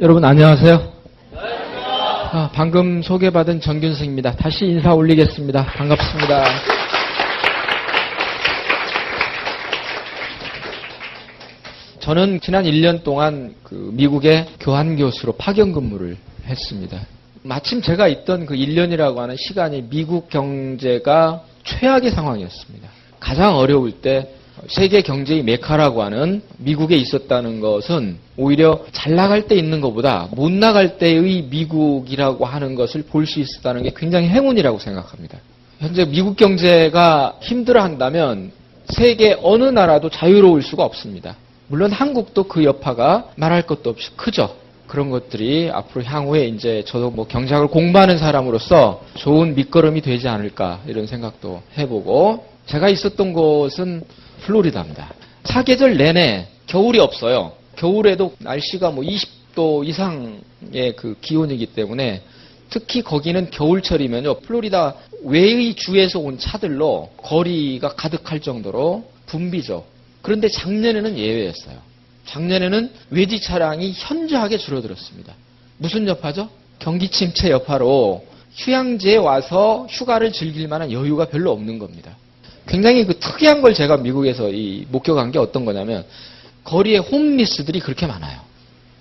여러분 안녕하세요. 방금 소개받은 정균승입니다. 다시 인사 올리겠습니다. 반갑습니다. 저는 지난 1년 동안 미국의 교환교수로 파견 근무를 했습니다. 마침 제가 있던 그 1년이라고 하는 시간이 미국 경제가 최악의 상황이었습니다. 가장 어려울 때 세계 경제의 메카라고 하는 미국에 있었다는 것은 오히려 잘 나갈 때 있는 것보다 못 나갈 때의 미국이라고 하는 것을 볼 수 있었다는 게 굉장히 행운이라고 생각합니다. 현재 미국 경제가 힘들어한다면 세계 어느 나라도 자유로울 수가 없습니다. 물론 한국도 그 여파가 말할 것도 없이 크죠. 그런 것들이 앞으로 향후에 이제 저도 경제학을 공부하는 사람으로서 좋은 밑거름이 되지 않을까 이런 생각도 해보고, 제가 있었던 곳은 플로리다입니다. 사계절 내내 겨울이 없어요. 겨울에도 날씨가 20도 이상의 그 기온이기 때문에 특히 거기는 겨울철이면요, 플로리다 외의 주에서 온 차들로 거리가 가득할 정도로 붐비죠. 그런데 작년에는 예외였어요. 작년에는 외지 차량이 현저하게 줄어들었습니다. 무슨 여파죠? 경기 침체 여파로 휴양지에 와서 휴가를 즐길 만한 여유가 별로 없는 겁니다. 굉장히 특이한 걸 제가 미국에서 목격한 게 어떤 거냐면, 거리에 홈리스들이 그렇게 많아요.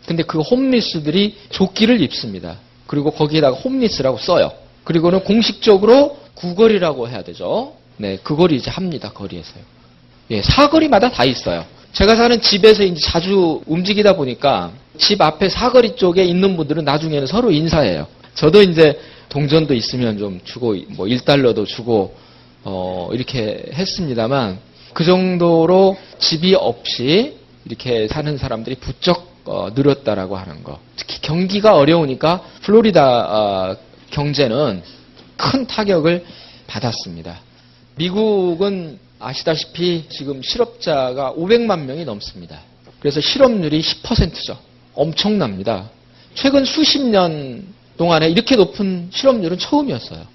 근데 그 홈리스들이 조끼를 입습니다. 그리고 거기에다가 홈리스라고 써요. 그리고는 공식적으로 구걸이라고 해야 되죠. 네, 그걸 이제 합니다. 거리에서요. 예, 사거리마다 다 있어요. 제가 사는 집에서 이제 자주 움직이다 보니까 집 앞에 사거리 쪽에 있는 분들은 나중에는 서로 인사해요. 저도 이제 동전도 있으면 좀 주고, $1도 주고, 이렇게 했습니다만, 그 정도로 집이 없이 이렇게 사는 사람들이 부쩍 늘었다라고 하는 거. 특히 경기가 어려우니까 플로리다 경제는 큰 타격을 받았습니다. 미국은 아시다시피 지금 실업자가 500만 명이 넘습니다. 그래서 실업률이 10%죠. 엄청납니다. 최근 수십 년 동안에 이렇게 높은 실업률은 처음이었어요.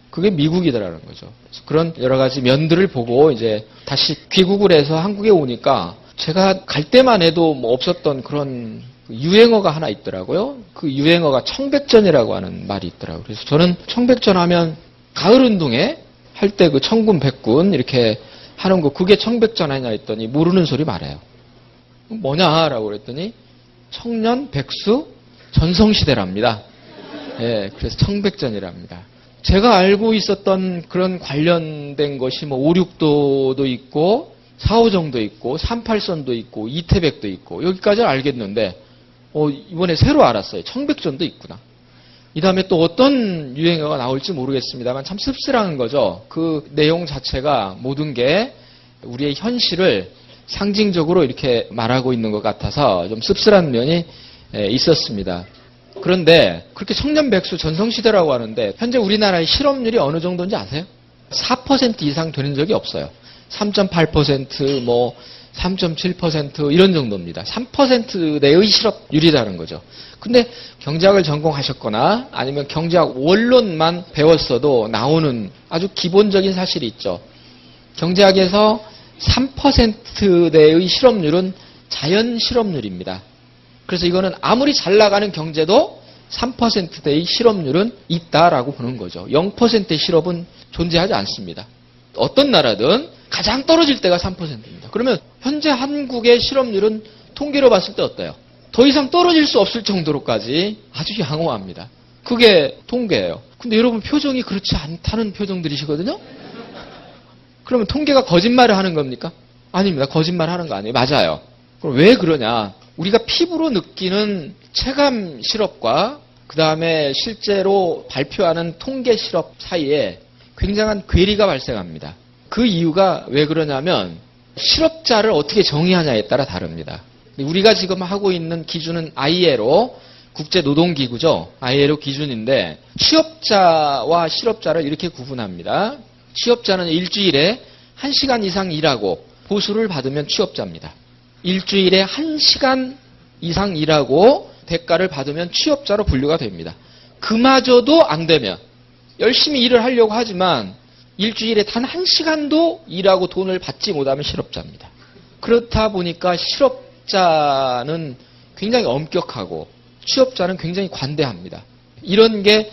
그게 미국이더라는 거죠. 그런 여러 가지 면들을 보고 이제 다시 귀국을 해서 한국에 오니까 제가 갈 때만 해도 없었던 그런 유행어가 하나 있더라고요. 그 유행어가 청백전이라고 하는 말이 있더라고요. 그래서 저는 청백전 하면 가을 운동회 할 때 그 청군 백군 이렇게 하는 거, 그게 청백전 아니냐 했더니 모르는 소리 말해요. 뭐냐라고 그랬더니 청년 백수 전성시대랍니다. 예, 그래서 청백전이랍니다. 제가 알고 있었던 그런 관련된 것이 5, 6도도 있고 4, 5정도 있고 38선도 있고 이태백도 있고 여기까지는 알겠는데 이번에 새로 알았어요. 청백전도 있구나. 이 다음에 또 어떤 유행어가 나올지 모르겠습니다만 참 씁쓸한 거죠. 그 내용 자체가 모든 게 우리의 현실을 상징적으로 이렇게 말하고 있는 것 같아서 좀 씁쓸한 면이 있었습니다. 그런데 그렇게 청년 백수 전성시대라고 하는데 현재 우리나라의 실업률이 어느 정도인지 아세요? 4% 이상 되는 적이 없어요. 3.8%, 3.7% 이런 정도입니다. 3% 내의 실업률이라는 거죠. 근데 경제학을 전공하셨거나 아니면 경제학 원론만 배웠어도 나오는 아주 기본적인 사실이 있죠. 경제학에서 3% 내의 실업률은 자연 실업률입니다. 그래서 이거는 아무리 잘 나가는 경제도 3%대의 실업률은 있다라고 보는 거죠. 0%의 실업은 존재하지 않습니다. 어떤 나라든 가장 떨어질 때가 3%입니다. 그러면 현재 한국의 실업률은 통계로 봤을 때 어때요? 더 이상 떨어질 수 없을 정도로까지 아주 양호합니다. 그게 통계예요. 근데 여러분 표정이 그렇지 않다는 표정들이시거든요? 그러면 통계가 거짓말을 하는 겁니까? 아닙니다. 거짓말 하는 거 아니에요. 맞아요. 그럼 왜 그러냐? 우리가 피부로 느끼는 체감 실업과 그 다음에 실제로 발표하는 통계 실업 사이에 굉장한 괴리가 발생합니다. 그 이유가 왜 그러냐면 실업자를 어떻게 정의하냐에 따라 다릅니다. 우리가 지금 하고 있는 기준은 ILO, 국제노동기구죠. ILO 기준인데 취업자와 실업자를 이렇게 구분합니다. 취업자는 일주일에 1시간 이상 일하고 보수를 받으면 취업자입니다. 일주일에 1시간 이상 일하고 대가를 받으면 취업자로 분류가 됩니다. 그마저도 안 되면 열심히 일을 하려고 하지만 일주일에 단 1시간도 일하고 돈을 받지 못하면 실업자입니다. 그렇다 보니까 실업자는 굉장히 엄격하고 취업자는 굉장히 관대합니다. 이런 게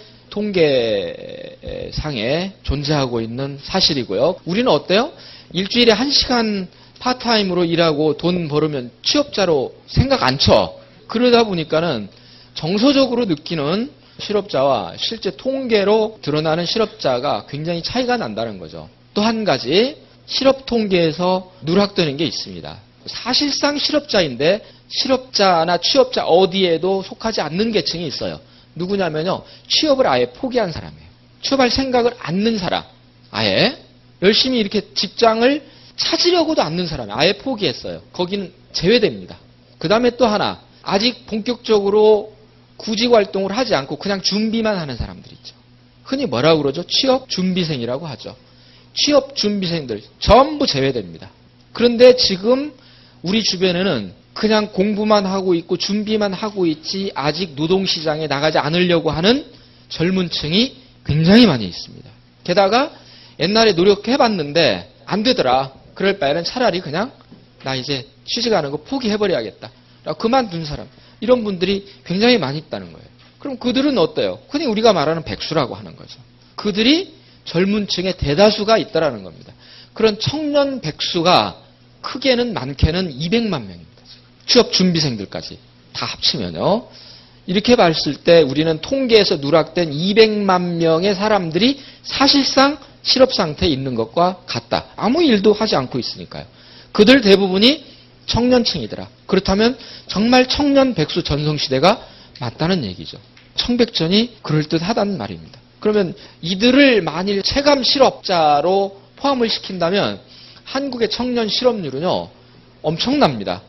통계상에 존재하고 있는 사실이고요. 우리는 어때요? 일주일에 1시간 파트타임으로 일하고 돈 벌으면 취업자로 생각 안 쳐. 그러다 보니까는 정서적으로 느끼는 실업자와 실제 통계로 드러나는 실업자가 굉장히 차이가 난다는 거죠. 또 한 가지 실업 통계에서 누락되는 게 있습니다. 사실상 실업자인데 실업자나 취업자 어디에도 속하지 않는 계층이 있어요. 누구냐면요. 취업을 아예 포기한 사람이에요. 취업할 생각을 않는 사람. 아예 열심히 이렇게 직장을 찾으려고도 않는 사람이 아예 포기했어요. 거기는 제외됩니다. 그 다음에 또 하나 아직 본격적으로 구직 활동을 하지 않고 그냥 준비만 하는 사람들 있죠. 흔히 뭐라고 그러죠? 취업 준비생이라고 하죠. 취업 준비생들 전부 제외됩니다. 그런데 지금 우리 주변에는 그냥 공부만 하고 있고 준비만 하고 있지 아직 노동시장에 나가지 않으려고 하는 젊은 층이 굉장히 많이 있습니다. 게다가 옛날에 노력해봤는데 안 되더라. 그럴 바에는 차라리 그냥 나 이제 취직하는 거 포기해버려야겠다. 그만둔 사람. 이런 분들이 굉장히 많이 있다는 거예요. 그럼 그들은 어때요? 흔히 우리가 말하는 백수라고 하는 거죠. 그들이 젊은 층의 대다수가 있다라는 겁니다. 그런 청년 백수가 크게는 많게는 200만 명입니다. 취업 준비생들까지 다 합치면요. 이렇게 봤을 때 우리는 통계에서 누락된 200만 명의 사람들이 사실상 실업 상태에 있는 것과 같다. 아무 일도 하지 않고 있으니까요. 그들 대부분이 청년층이더라. 그렇다면 정말 청년 백수 전성시대가 맞다는 얘기죠. 청백전이 그럴듯하다는 말입니다. 그러면 이들을 만일 체감 실업자로 포함을 시킨다면 한국의 청년 실업률은요. 엄청납니다.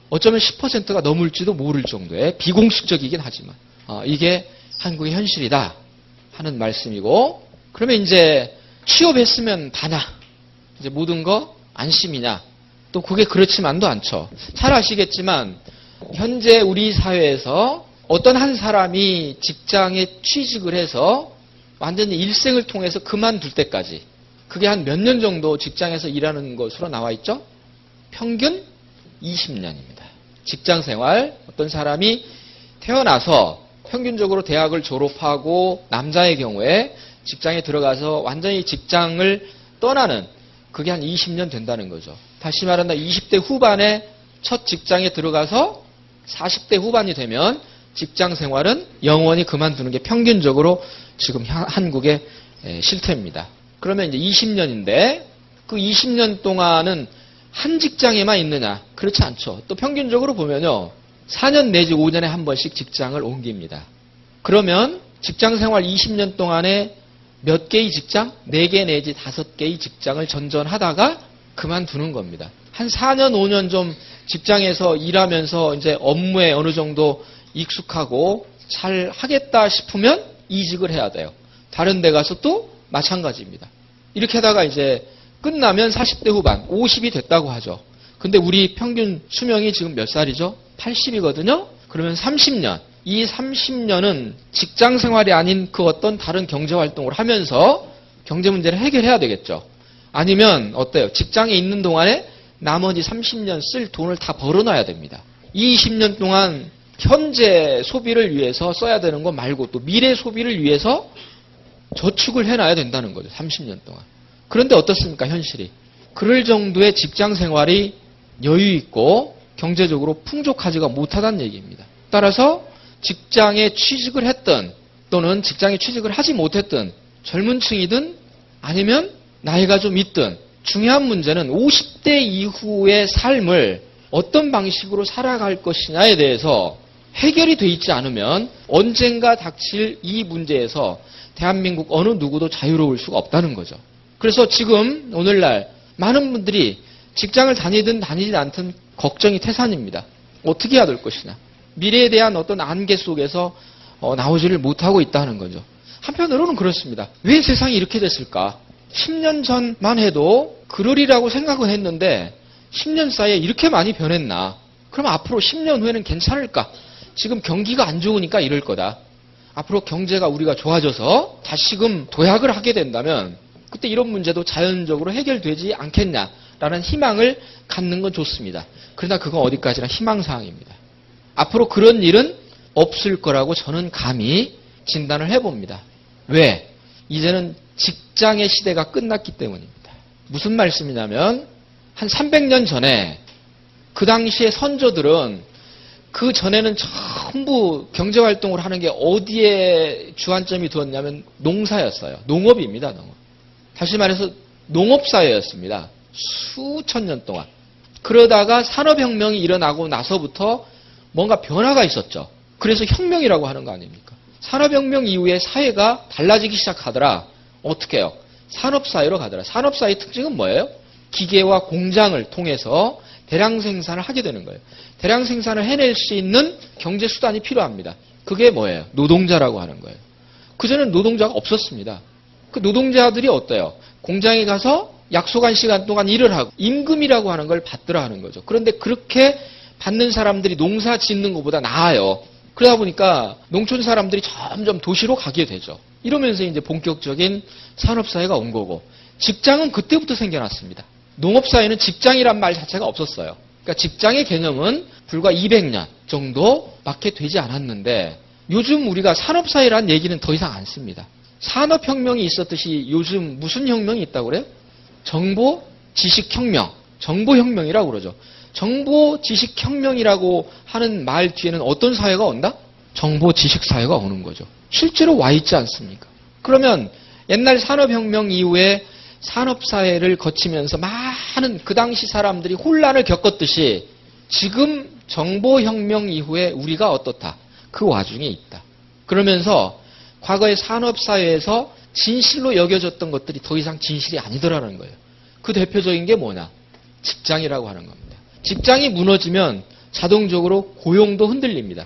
어쩌면 10%가 넘을지도 모를 정도의 비공식적이긴 하지만 이게 한국의 현실이다 하는 말씀이고 그러면 이제 취업했으면 다냐? 이제 모든 거 안심이냐? 또 그게 그렇지만도 않죠. 잘 아시겠지만 현재 우리 사회에서 어떤 한 사람이 직장에 취직을 해서 완전히 일생을 통해서 그만둘 때까지 그게 한 몇 년 정도 직장에서 일하는 것으로 나와 있죠? 평균 20년입니다. 직장 생활, 어떤 사람이 태어나서 평균적으로 대학을 졸업하고 남자의 경우에 직장에 들어가서 완전히 직장을 떠나는 그게 한 20년 된다는 거죠. 다시 말한다 20대 후반에 첫 직장에 들어가서 40대 후반이 되면 직장 생활은 영원히 그만두는 게 평균적으로 지금 한국의 실태입니다. 그러면 이제 20년인데 그 20년 동안은 한 직장에만 있느냐? 그렇지 않죠. 또 평균적으로 보면요. 4년 내지 5년에 한 번씩 직장을 옮깁니다. 그러면 직장 생활 20년 동안에 몇 개의 직장? 4개 내지 5개의 직장을 전전하다가 그만두는 겁니다. 한 4년, 5년 좀 직장에서 일하면서 이제 업무에 어느 정도 익숙하고 잘 하겠다 싶으면 이직을 해야 돼요. 다른 데 가서 또 마찬가지입니다. 이렇게 하다가 이제 끝나면 40대 후반, 50이 됐다고 하죠. 근데 우리 평균 수명이 지금 몇 살이죠? 80이거든요? 그러면 30년. 이 30년은 직장 생활이 아닌 그 어떤 다른 경제 활동을 하면서 경제 문제를 해결해야 되겠죠. 아니면 어때요? 직장에 있는 동안에 나머지 30년 쓸 돈을 다 벌어놔야 됩니다. 이 20년 동안 현재 소비를 위해서 써야 되는 거 말고 또 미래 소비를 위해서 저축을 해놔야 된다는 거죠. 30년 동안. 그런데 어떻습니까? 현실이. 그럴 정도의 직장 생활이 여유 있고 경제적으로 풍족하지가 못하다는 얘기입니다. 따라서 직장에 취직을 했든 또는 직장에 취직을 하지 못했든 젊은 층이든 아니면 나이가 좀 있든 중요한 문제는 50대 이후의 삶을 어떤 방식으로 살아갈 것이냐에 대해서 해결이 돼 있지 않으면 언젠가 닥칠 이 문제에서 대한민국 어느 누구도 자유로울 수가 없다는 거죠. 그래서 지금 오늘날 많은 분들이 직장을 다니든 다니지 않든 걱정이 태산입니다. 어떻게 해야 될 것이냐. 미래에 대한 어떤 안개 속에서 나오지를 못하고 있다는 거죠. 한편으로는 그렇습니다. 왜 세상이 이렇게 됐을까? 10년 전만 해도 그러리라고 생각은 했는데 10년 사이에 이렇게 많이 변했나? 그럼 앞으로 10년 후에는 괜찮을까? 지금 경기가 안 좋으니까 이럴 거다. 앞으로 경제가 우리가 좋아져서 다시금 도약을 하게 된다면 그때 이런 문제도 자연적으로 해결되지 않겠냐라는 희망을 갖는 건 좋습니다. 그러나 그건 어디까지나 희망사항입니다. 앞으로 그런 일은 없을 거라고 저는 감히 진단을 해봅니다. 왜? 이제는 직장의 시대가 끝났기 때문입니다. 무슨 말씀이냐면 한 300년 전에 그 당시의 선조들은 그 전에는 전부 경제활동을 하는 게 어디에 주안점이 두었냐면 농사였어요. 농업입니다. 농업. 다시 말해서 농업사회였습니다. 수천 년 동안. 그러다가 산업혁명이 일어나고 나서부터 뭔가 변화가 있었죠. 그래서 혁명이라고 하는 거 아닙니까? 산업혁명 이후에 사회가 달라지기 시작하더라. 어떻게 해요? 산업사회로 가더라. 산업사회의 특징은 뭐예요? 기계와 공장을 통해서 대량 생산을 하게 되는 거예요. 대량 생산을 해낼 수 있는 경제 수단이 필요합니다. 그게 뭐예요? 노동자라고 하는 거예요. 그전에는 노동자가 없었습니다. 그 노동자들이 어때요? 공장에 가서 약속한 시간 동안 일을 하고 임금이라고 하는 걸 받더라 하는 거죠. 그런데 그렇게 받는 사람들이 농사 짓는 것보다 나아요. 그러다 보니까 농촌 사람들이 점점 도시로 가게 되죠. 이러면서 이제 본격적인 산업사회가 온 거고, 직장은 그때부터 생겨났습니다. 농업사회는 직장이란 말 자체가 없었어요. 그러니까 직장의 개념은 불과 200년 정도밖에 되지 않았는데, 요즘 우리가 산업사회란 얘기는 더 이상 안 씁니다. 산업혁명이 있었듯이 요즘 무슨 혁명이 있다고 그래요? 정보, 지식혁명, 정보혁명이라고 그러죠. 정보, 지식혁명이라고 하는 말 뒤에는 어떤 사회가 온다? 정보, 지식사회가 오는 거죠. 실제로 와 있지 않습니까? 그러면 옛날 산업혁명 이후에 산업사회를 거치면서 많은 그 당시 사람들이 혼란을 겪었듯이 지금 정보혁명 이후에 우리가 어떻다? 그 와중에 있다. 그러면서 과거의 산업사회에서 진실로 여겨졌던 것들이 더 이상 진실이 아니더라는 거예요. 그 대표적인 게 뭐냐? 직장이라고 하는 겁니다. 직장이 무너지면 자동적으로 고용도 흔들립니다.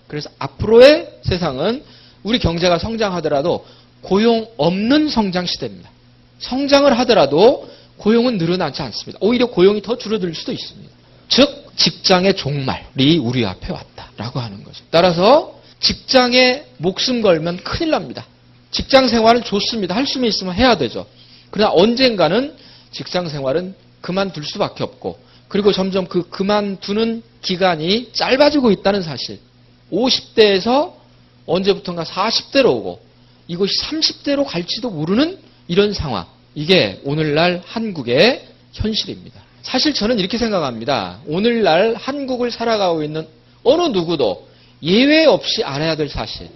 그래서 앞으로의 세상은 우리 경제가 성장하더라도 고용 없는 성장 시대입니다. 성장을 하더라도 고용은 늘어나지 않습니다. 오히려 고용이 더 줄어들 수도 있습니다. 즉 직장의 종말이 우리 앞에 왔다라고 하는 거죠. 따라서 직장에 목숨 걸면 큰일 납니다. 직장 생활은 좋습니다. 할 수만 있으면 해야 되죠. 그러나 언젠가는 직장 생활은 그만둘 수밖에 없고, 그리고 점점 그 그만두는 기간이 짧아지고 있다는 사실. 50대에서 언제부턴가 40대로 오고 이것이 30대로 갈지도 모르는 이런 상황. 이게 오늘날 한국의 현실입니다. 사실 저는 이렇게 생각합니다. 오늘날 한국을 살아가고 있는 어느 누구도 예외 없이 알아야 될 사실.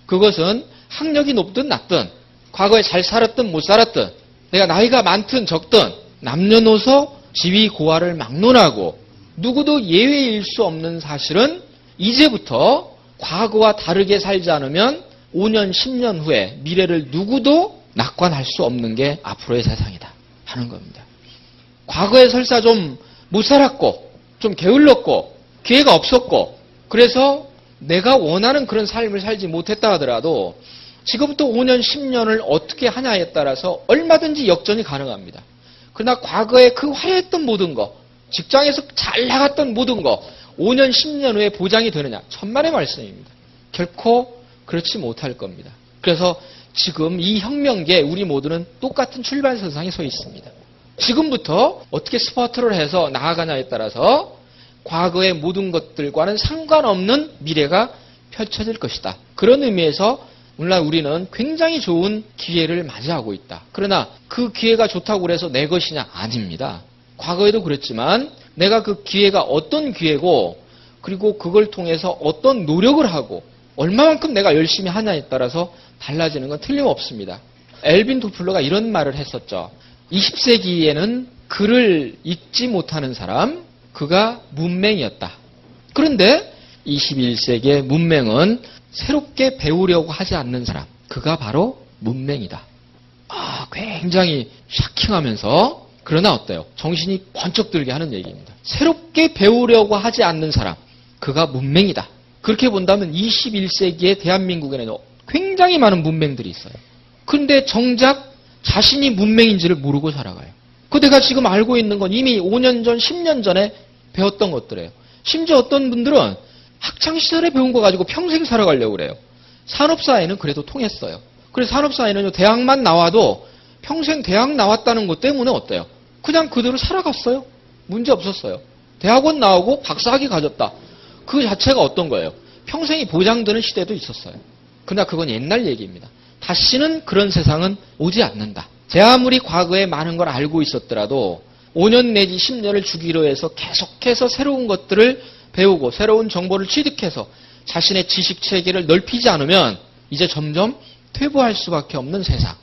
그것은 학력이 높든 낮든, 과거에 잘 살았든 못 살았든, 내가 나이가 많든 적든, 남녀노소 지위 고하를 막론하고 누구도 예외일 수 없는 사실은 이제부터 과거와 다르게 살지 않으면 5년, 10년 후에 미래를 누구도 낙관할 수 없는 게 앞으로의 세상이다 하는 겁니다. 과거에 설사 좀 못 살았고 좀 게을렀고 기회가 없었고 그래서 내가 원하는 그런 삶을 살지 못했다 하더라도 지금부터 5년, 10년을 어떻게 하냐에 따라서 얼마든지 역전이 가능합니다. 그러나 과거에 그 화려했던 모든 거, 직장에서 잘 나갔던 모든 거 5년, 10년 후에 보장이 되느냐? 천만의 말씀입니다. 결코 그렇지 못할 겁니다. 그래서 지금 이 혁명기에 우리 모두는 똑같은 출발선상에 서 있습니다. 지금부터 어떻게 스포트를 해서 나아가냐에 따라서 과거의 모든 것들과는 상관없는 미래가 펼쳐질 것이다. 그런 의미에서 오늘날 우리는 굉장히 좋은 기회를 맞이하고 있다. 그러나 그 기회가 좋다고 해서 내 것이냐? 아닙니다. 과거에도 그랬지만 내가 그 기회가 어떤 기회고 그리고 그걸 통해서 어떤 노력을 하고 얼마만큼 내가 열심히 하냐에 따라서 달라지는 건 틀림없습니다. 엘빈 토플러가 이런 말을 했었죠. 20세기에는 글을 읽지 못하는 사람, 그가 문맹이었다. 그런데 21세기의 문맹은 새롭게 배우려고 하지 않는 사람, 그가 바로 문맹이다. 굉장히 샤킹하면서 그러나 어때요? 정신이 번쩍 들게 하는 얘기입니다. 새롭게 배우려고 하지 않는 사람, 그가 문맹이다. 그렇게 본다면 21세기의 대한민국에는 굉장히 많은 문맹들이 있어요. 그런데 정작 자신이 문맹인지를 모르고 살아가요. 그 내가 지금 알고 있는 건 이미 5년 전, 10년 전에 배웠던 것들이에요. 심지어 어떤 분들은 학창시절에 배운 거 가지고 평생 살아가려고 그래요. 산업사회는 그래도 통했어요. 그래서 산업사회는 대학만 나와도 평생 대학 나왔다는 것 때문에 어때요? 그냥 그대로 살아갔어요. 문제 없었어요. 대학원 나오고 박사학위 가졌다. 그 자체가 어떤 거예요? 평생이 보장되는 시대도 있었어요. 그러나 그건 옛날 얘기입니다. 다시는 그런 세상은 오지 않는다. 제 아무리 과거에 많은 걸 알고 있었더라도 5년 내지 10년을 주기로 해서 계속해서 새로운 것들을 배우고 새로운 정보를 취득해서 자신의 지식 체계를 넓히지 않으면 이제 점점 퇴보할 수밖에 없는 세상.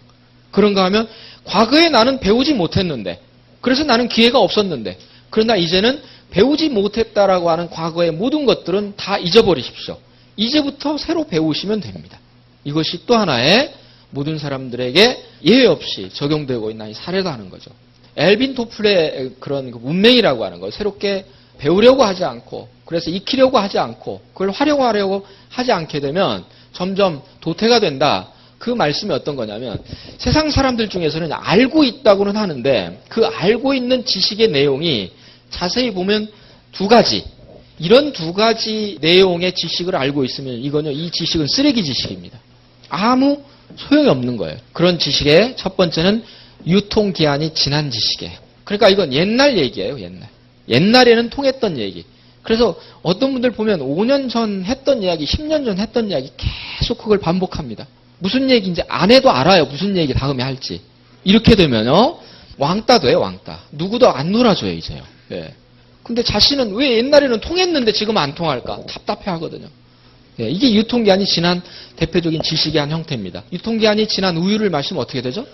그런가 하면 과거에 나는 배우지 못했는데 그래서 나는 기회가 없었는데 그러나 이제는 배우지 못했다라고 하는 과거의 모든 것들은 다 잊어버리십시오. 이제부터 새로 배우시면 됩니다. 이것이 또 하나의 모든 사람들에게 예외 없이 적용되고 있는 사례다 하는 거죠. 엘빈 토플의 그런 문맹이라고 하는 걸 새롭게 배우려고 하지 않고 그래서 익히려고 하지 않고 그걸 활용하려고 하지 않게 되면 점점 도태가 된다. 그 말씀이 어떤 거냐면 세상 사람들 중에서는 알고 있다고는 하는데 그 알고 있는 지식의 내용이 자세히 보면 두 가지. 이런 두 가지 내용의 지식을 알고 있으면 이거는 이 지식은 쓰레기 지식입니다. 아무 소용이 없는 거예요. 그런 지식의 첫 번째는 유통기한이 지난 지식이에요. 그러니까 이건 옛날 얘기예요. 옛날에는 통했던 얘기. 그래서 어떤 분들 보면 5년 전 했던 이야기, 10년 전 했던 이야기 계속 그걸 반복합니다. 무슨 얘기인지 안 해도 알아요. 무슨 얘기 다음에 할지. 이렇게 되면요. 왕따 돼요. 왕따. 누구도 안 놀아줘요. 이제요. 예. 근데 자신은 왜 옛날에는 통했는데 지금 안 통할까? 답답해 하거든요. 예, 이게 유통기한이 지난 대표적인 지식의 한 형태입니다. 유통기한이 지난 우유를 마시면 어떻게 되죠?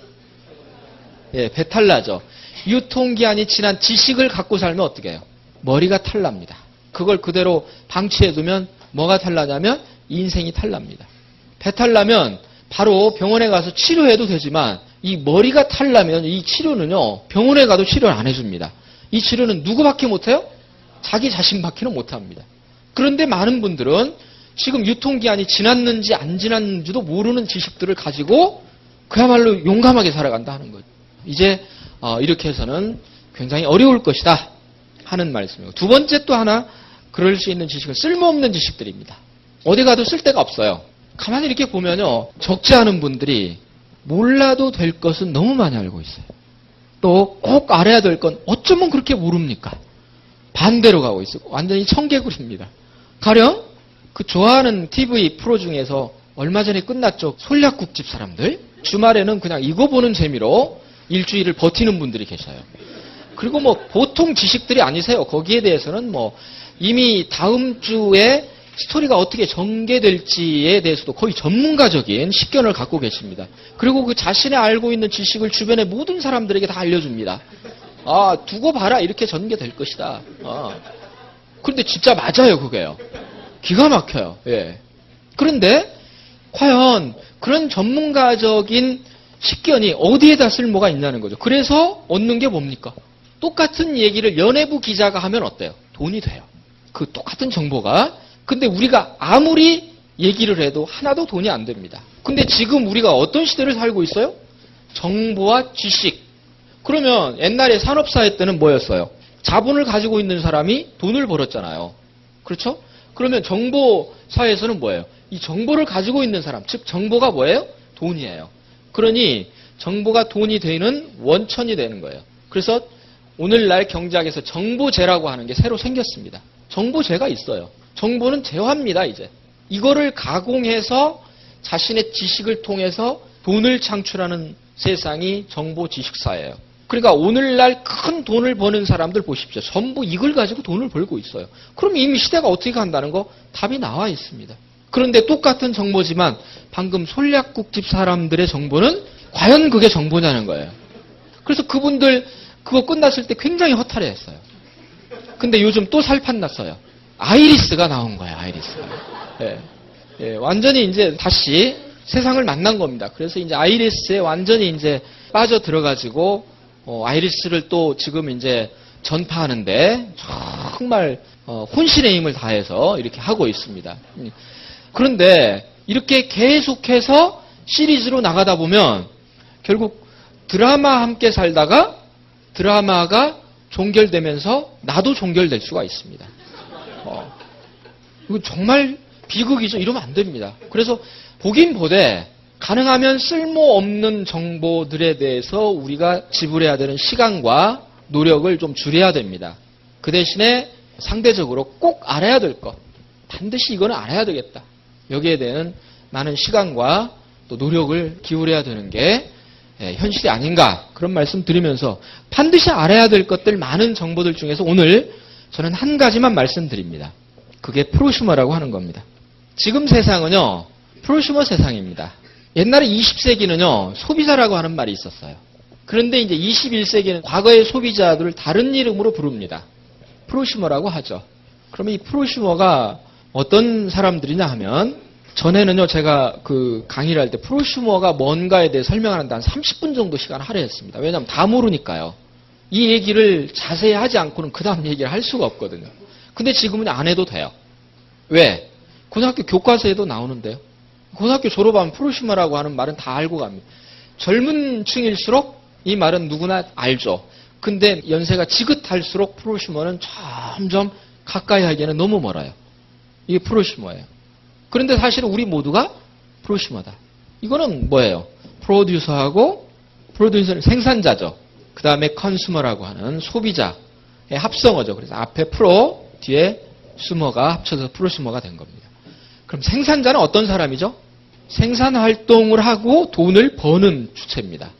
예, 배탈 나죠. 유통기한이 지난 지식을 갖고 살면 어떻게 해요? 머리가 탈납니다. 그걸 그대로 방치해두면 뭐가 탈나냐면 인생이 탈납니다. 배탈 나면 바로 병원에 가서 치료해도 되지만 이 머리가 탈나면 이 치료는요. 병원에 가도 치료를 안 해줍니다. 이 치료는 누구밖에 못해요? 자기 자신밖에는 못합니다. 그런데 많은 분들은 지금 유통기한이 지났는지 안 지났는지도 모르는 지식들을 가지고 그야말로 용감하게 살아간다 하는 거죠. 이제 이렇게 해서는 굉장히 어려울 것이다 하는 말씀이고 두 번째 또 하나 그럴 수 있는 지식은 쓸모없는 지식들입니다. 어디 가도 쓸 데가 없어요. 가만히 이렇게 보면요. 적지 않은 분들이 몰라도 될 것은 너무 많이 알고 있어요. 또 꼭 알아야 될 건 어쩌면 그렇게 모릅니까? 반대로 가고 있어요. 완전히 청개구리입니다. 가령 그 좋아하는 TV 프로 중에서 얼마 전에 끝났죠. 솔약국집 사람들. 주말에는 그냥 이거 보는 재미로 일주일을 버티는 분들이 계셔요. 그리고 뭐 보통 지식들이 아니세요. 거기에 대해서는 뭐 이미 다음 주에 스토리가 어떻게 전개될지에 대해서도 거의 전문가적인 식견을 갖고 계십니다. 그리고 그 자신의 알고 있는 지식을 주변의 모든 사람들에게 다 알려줍니다. 아, 두고 봐라. 이렇게 전개될 것이다. 그런데 진짜 맞아요, 그게요. 기가 막혀요. 예. 그런데 과연 그런 전문가적인 식견이 어디에다 쓸모가 있냐는 거죠. 그래서 얻는 게 뭡니까? 똑같은 얘기를 연예부 기자가 하면 어때요? 돈이 돼요. 그 똑같은 정보가. 근데 우리가 아무리 얘기를 해도 하나도 돈이 안 됩니다. 근데 지금 우리가 어떤 시대를 살고 있어요? 정보와 지식. 그러면 옛날에 산업사회 때는 뭐였어요? 자본을 가지고 있는 사람이 돈을 벌었잖아요. 그렇죠? 그러면 정보사회에서는 뭐예요? 이 정보를 가지고 있는 사람, 즉 정보가 뭐예요? 돈이에요. 그러니 정보가 돈이 되는 원천이 되는 거예요. 그래서 오늘날 경제학에서 정보재라고 하는 게 새로 생겼습니다. 정보재가 있어요. 정보는 재화입니다, 이제. 이거를 가공해서 자신의 지식을 통해서 돈을 창출하는 세상이 정보 지식사예요. 그러니까 오늘날 큰 돈을 버는 사람들 보십시오. 전부 이걸 가지고 돈을 벌고 있어요. 그럼 이미 시대가 어떻게 간다는 거 답이 나와 있습니다. 그런데 똑같은 정보지만 방금 솔약국집 사람들의 정보는 과연 그게 정보냐는 거예요. 그래서 그분들 그거 끝났을 때 굉장히 허탈해했어요. 근데 요즘 또 살판 났어요. 아이리스가 나온 거예요, 아이리스가. 예. 예, 완전히 이제 다시 세상을 만난 겁니다. 그래서 이제 아이리스에 완전히 이제 빠져 들어가지고, 아이리스를 또 지금 이제 전파하는데 정말 혼신의 힘을 다해서 이렇게 하고 있습니다. 그런데 이렇게 계속해서 시리즈로 나가다 보면 결국 드라마 함께 살다가 드라마가 종결되면서 나도 종결될 수가 있습니다. 이거 정말 비극이죠. 이러면 안 됩니다. 그래서 보긴 보되 가능하면 쓸모없는 정보들에 대해서 우리가 지불해야 되는 시간과 노력을 좀 줄여야 됩니다. 그 대신에 상대적으로 꼭 알아야 될 것, 반드시 이거는 알아야 되겠다. 여기에 대한 많은 시간과 또 노력을 기울여야 되는 게 현실이 아닌가 그런 말씀 드리면서 반드시 알아야 될 것들 많은 정보들 중에서 오늘 저는 한 가지만 말씀드립니다. 그게 프로슈머라고 하는 겁니다. 지금 세상은요, 프로슈머 세상입니다. 옛날에 20세기는요, 소비자라고 하는 말이 있었어요. 그런데 이제 21세기는 과거의 소비자들을 다른 이름으로 부릅니다. 프로슈머라고 하죠. 그러면 이 프로슈머가 어떤 사람들이냐 하면, 전에는요, 제가 그 강의를 할 때 프로슈머가 뭔가에 대해 설명하는데 한 30분 정도 시간 할애했습니다. 왜냐하면 다 모르니까요. 이 얘기를 자세히 하지 않고는 그 다음 얘기를 할 수가 없거든요. 근데 지금은 안 해도 돼요. 왜? 고등학교 교과서에도 나오는데요. 고등학교 졸업하면 프로슈머라고 하는 말은 다 알고 갑니다. 젊은 층일수록 이 말은 누구나 알죠. 근데 연세가 지긋할수록 프로슈머는 점점 가까이 하기에는 너무 멀어요. 이게 프로슈머예요. 그런데 사실은 우리 모두가 프로슈머다. 이거는 뭐예요? 프로듀서는 생산자죠. 그 다음에 컨슈머라고 하는 소비자의 합성어죠. 그래서 앞에 프로, 뒤에 슈머가 합쳐서 프로슈머가 된 겁니다. 그럼 생산자는 어떤 사람이죠? 생산활동을 하고 돈을 버는 주체입니다.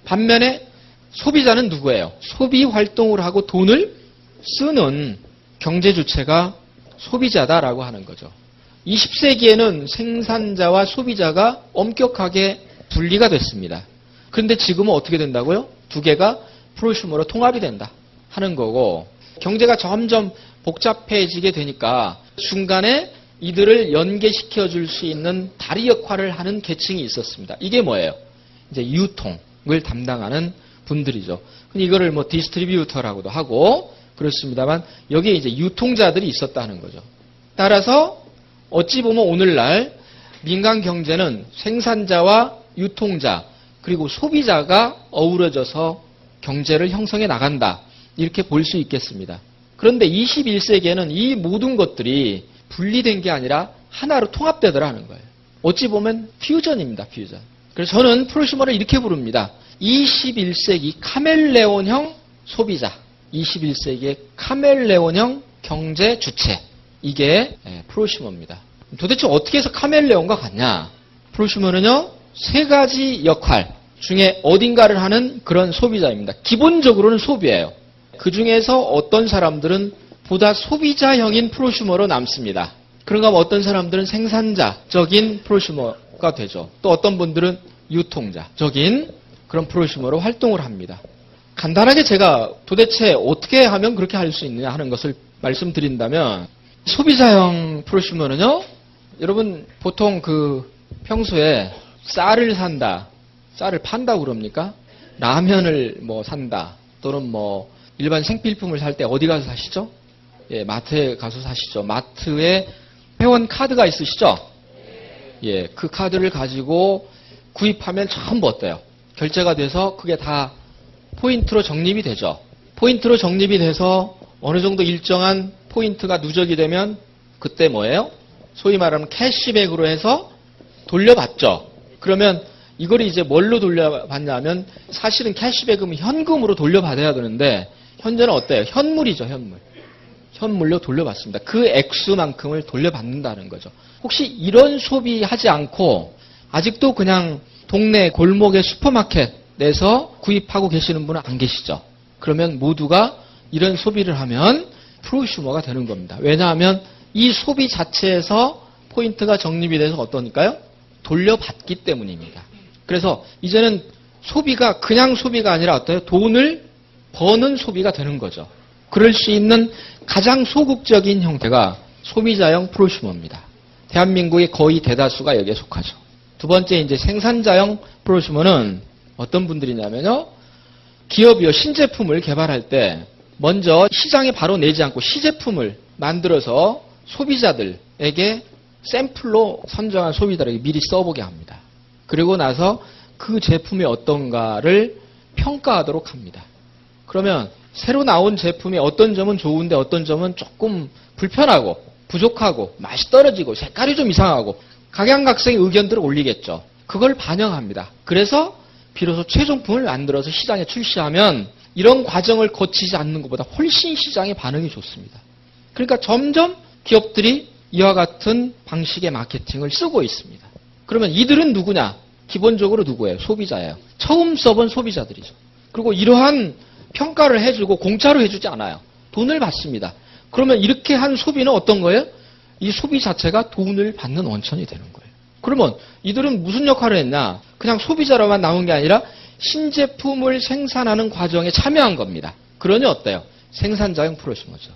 반면에 소비자는 누구예요? 소비활동을 하고 돈을 쓰는 경제 주체가 소비자다라고 하는 거죠. 20세기에는 생산자와 소비자가 엄격하게 분리가 됐습니다. 그런데 지금은 어떻게 된다고요? 두 개가 프로슈머로 통합이 된다 하는 거고, 경제가 점점 복잡해지게 되니까 중간에 이들을 연계시켜 줄 수 있는 다리 역할을 하는 계층이 있었습니다. 이게 뭐예요? 이제 유통을 담당하는 분들이죠. 이거를 뭐 디스트리뷰터라고도 하고 그렇습니다만 여기에 이제 유통자들이 있었다는 거죠. 따라서 어찌 보면 오늘날 민간 경제는 생산자와 유통자 그리고 소비자가 어우러져서 경제를 형성해 나간다. 이렇게 볼 수 있겠습니다. 그런데 21세기에는 이 모든 것들이 분리된 게 아니라 하나로 통합되더라는 거예요. 어찌 보면 퓨전입니다. 퓨전. 그래서 저는 프로슈머를 이렇게 부릅니다. 21세기 카멜레온형 소비자, 21세기의 카멜레온형 경제 주체. 이게 프로슈머입니다. 도대체 어떻게 해서 카멜레온과 같냐? 프로슈머는요, 세 가지 역할 중에 어딘가를 하는 그런 소비자입니다. 기본적으로는 소비예요. 그 중에서 어떤 사람들은 보다 소비자형인 프로슈머로 남습니다. 그런가 하면 어떤 사람들은 생산자적인 프로슈머가 되죠. 또 어떤 분들은 유통자적인 그런 프로슈머로 활동을 합니다. 간단하게 제가 도대체 어떻게 하면 그렇게 할 수 있느냐 하는 것을 말씀드린다면, 소비자형 프로슈머는요, 여러분 보통 그 평소에 쌀을 산다, 쌀을 판다고 그럽니까? 라면을 뭐 산다, 또는 뭐 일반 생필품을 살 때 어디 가서 사시죠? 예, 마트에 가서 사시죠. 마트에 회원 카드가 있으시죠? 예, 그 카드를 가지고 구입하면 전부 어때요? 결제가 돼서 그게 다 포인트로 적립이 되죠. 포인트로 적립이 돼서 어느 정도 일정한 포인트가 누적이 되면 그때 뭐예요? 소위 말하면 캐시백으로 해서 돌려받죠. 그러면 이걸 이제 뭘로 돌려받냐면, 사실은 캐시백은 현금으로 돌려받아야 되는데 현재는 어때요? 현물이죠, 현물. 현물로 돌려받습니다. 그 액수만큼을 돌려받는다는 거죠. 혹시 이런 소비하지 않고 아직도 그냥 동네 골목의 슈퍼마켓에서 구입하고 계시는 분은 안 계시죠? 그러면 모두가 이런 소비를 하면 프로슈머가 되는 겁니다. 왜냐하면 이 소비 자체에서 포인트가 적립이 돼서 어떠니까요? 돌려받기 때문입니다. 그래서 이제는 소비가 그냥 소비가 아니라 어때요? 돈을 버는 소비가 되는 거죠. 그럴 수 있는 가장 소극적인 형태가 소비자형 프로슈머입니다. 대한민국의 거의 대다수가 여기에 속하죠. 두 번째, 이제 생산자형 프로슈머는 어떤 분들이냐면요, 기업이요, 신제품을 개발할 때 먼저 시장에 바로 내지 않고 시제품을 만들어서 소비자들에게 샘플로 선정한 소비자들에게 미리 써보게 합니다. 그리고 나서 그 제품이 어떤가를 평가하도록 합니다. 그러면 새로 나온 제품이 어떤 점은 좋은데 어떤 점은 조금 불편하고 부족하고 맛이 떨어지고 색깔이 좀 이상하고 각양각색의 의견들을 올리겠죠. 그걸 반영합니다. 그래서 비로소 최종품을 만들어서 시장에 출시하면 이런 과정을 거치지 않는 것보다 훨씬 시장의 반응이 좋습니다. 그러니까 점점 기업들이 이와 같은 방식의 마케팅을 쓰고 있습니다. 그러면 이들은 누구냐? 기본적으로 누구예요? 소비자예요. 처음 써본 소비자들이죠. 그리고 이러한 평가를 해주고 공짜로 해주지 않아요. 돈을 받습니다. 그러면 이렇게 한 소비는 어떤 거예요? 이 소비 자체가 돈을 받는 원천이 되는 거예요. 그러면 이들은 무슨 역할을 했나? 그냥 소비자로만 나온 게 아니라 신제품을 생산하는 과정에 참여한 겁니다. 그러니 어때요? 생산자형 프로슈머죠.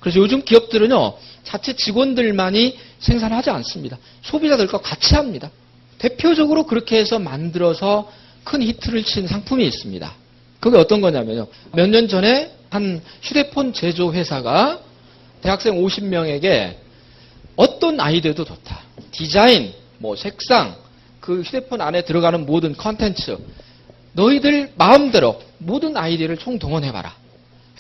그래서 요즘 기업들은요, 자체 직원들만이 생산하지 않습니다. 소비자들과 같이 합니다. 대표적으로 그렇게 해서 만들어서 큰 히트를 친 상품이 있습니다. 그게 어떤 거냐면요. 몇 년 전에 한 휴대폰 제조 회사가 대학생 50명에게 어떤 아이디어도 좋다. 디자인, 색상, 그 휴대폰 안에 들어가는 모든 컨텐츠, 너희들 마음대로 모든 아이디어를 총동원해봐라.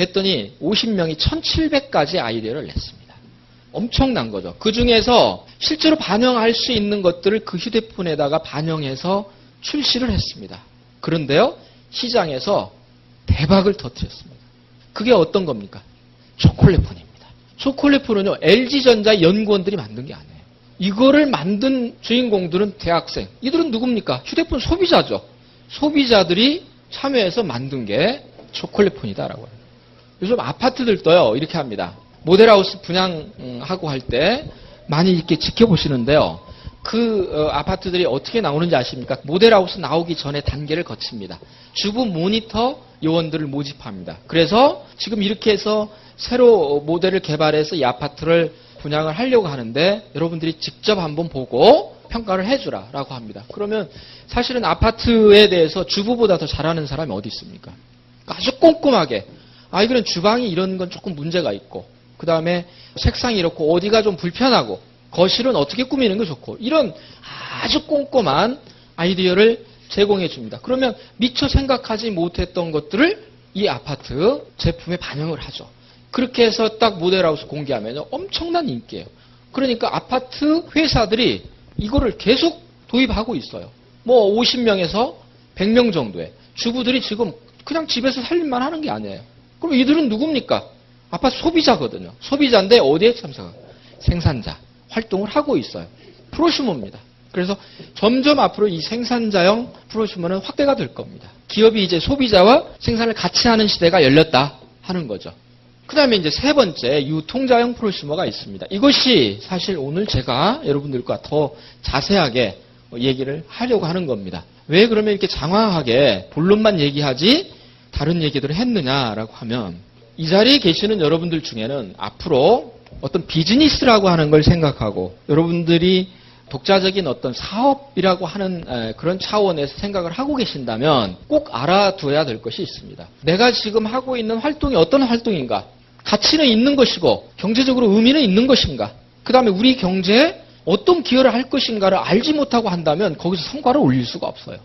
했더니 50명이 1700가지 아이디어를 냈습니다. 엄청난 거죠. 그 중에서 실제로 반영할 수 있는 것들을 그 휴대폰에다가 반영해서 출시를 했습니다. 그런데요, 시장에서 대박을 터뜨렸습니다. 그게 어떤 겁니까? 초콜릿폰입니다. 초콜릿폰은요, LG전자 연구원들이 만든 게 아니에요. 이거를 만든 주인공들은 대학생. 이들은 누굽니까? 휴대폰 소비자죠. 소비자들이 참여해서 만든 게 초콜릿폰이다라고 해요. 요즘 아파트들도요, 이렇게 합니다. 모델하우스 분양하고 할 때 많이 이렇게 지켜보시는데요. 그 아파트들이 어떻게 나오는지 아십니까? 모델하우스 나오기 전에 단계를 거칩니다. 주부 모니터 요원들을 모집합니다. 그래서 지금 이렇게 해서 새로 모델을 개발해서 이 아파트를 분양을 하려고 하는데 여러분들이 직접 한번 보고 평가를 해주라라고 합니다. 그러면 사실은 아파트에 대해서 주부보다 더 잘하는 사람이 어디 있습니까? 아주 꼼꼼하게. 이거는 주방이 이런 건 조금 문제가 있고, 그 다음에 색상이 이렇고, 어디가 좀 불편하고, 거실은 어떻게 꾸미는 게 좋고, 이런 아주 꼼꼼한 아이디어를 제공해 줍니다. 그러면 미처 생각하지 못했던 것들을 이 아파트 제품에 반영을 하죠. 그렇게 해서 딱 모델하우스 공개하면 엄청난 인기예요. 그러니까 아파트 회사들이 이거를 계속 도입하고 있어요. 50명에서 100명 정도의 주부들이 지금 그냥 집에서 살림만 하는 게 아니에요. 그럼 이들은 누굽니까? 아파트 소비자거든요. 소비자인데 어디에 참석하고? 생산자 활동을 하고 있어요. 프로슈머입니다. 그래서 점점 앞으로 이 생산자형 프로슈머는 확대가 될 겁니다. 기업이 이제 소비자와 생산을 같이 하는 시대가 열렸다 하는 거죠. 그 다음에 이제 세 번째 유통자형 프로슈머가 있습니다. 이것이 사실 오늘 제가 여러분들과 더 자세하게 얘기를 하려고 하는 겁니다. 왜 그러면 이렇게 장황하게 본론만 얘기하지 다른 얘기들을 했느냐라고 하면, 이 자리에 계시는 여러분들 중에는 앞으로 어떤 비즈니스라고 하는 걸 생각하고 여러분들이 독자적인 어떤 사업이라고 하는 그런 차원에서 생각을 하고 계신다면 꼭 알아둬야 될 것이 있습니다. 내가 지금 하고 있는 활동이 어떤 활동인가? 가치는 있는 것이고 경제적으로 의미는 있는 것인가? 그 다음에 우리 경제에 어떤 기여를 할 것인가를 알지 못하고 한다면 거기서 성과를 올릴 수가 없어요.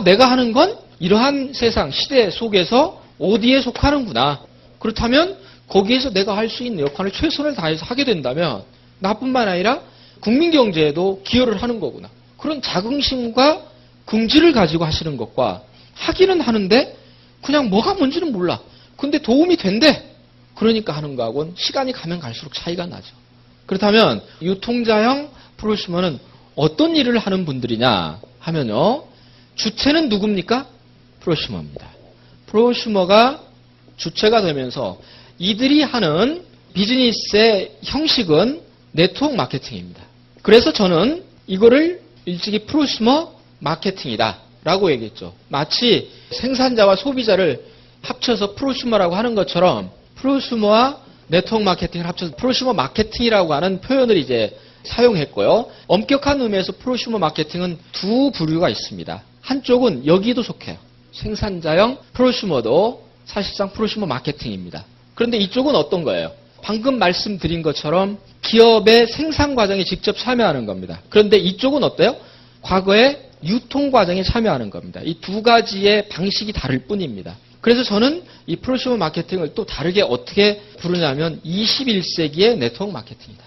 내가 하는 건 이러한 세상, 시대 속에서 어디에 속하는구나. 그렇다면 거기에서 내가 할 수 있는 역할을 최선을 다해서 하게 된다면 나뿐만 아니라 국민 경제에도 기여를 하는 거구나. 그런 자긍심과 긍지를 가지고 하시는 것과, 하기는 하는데 그냥 뭐가 뭔지는 몰라. 근데 도움이 된대. 그러니까 하는 거하고는 시간이 가면 갈수록 차이가 나죠. 그렇다면 유통자형 프로슈머는 어떤 일을 하는 분들이냐 하면요. 주체는 누굽니까? 프로슈머입니다. 프로슈머가 주체가 되면서 이들이 하는 비즈니스의 형식은 네트워크 마케팅입니다. 그래서 저는 이거를 일찍이 프로슈머 마케팅이다 라고 얘기했죠. 마치 생산자와 소비자를 합쳐서 프로슈머라고 하는 것처럼 프로슈머와 네트워크 마케팅을 합쳐서 프로슈머 마케팅이라고 하는 표현을 이제 사용했고요. 엄격한 의미에서 프로슈머 마케팅은 두 부류가 있습니다. 한쪽은 여기도 속해요. 생산자형 프로슈머도 사실상 프로슈머 마케팅입니다. 그런데 이쪽은 어떤 거예요? 방금 말씀드린 것처럼 기업의 생산 과정에 직접 참여하는 겁니다. 그런데 이쪽은 어때요? 과거에 유통 과정에 참여하는 겁니다. 이 두 가지의 방식이 다를 뿐입니다. 그래서 저는 이 프로슈머 마케팅을 또 다르게 어떻게 부르냐면 21세기의 네트워크 마케팅이다.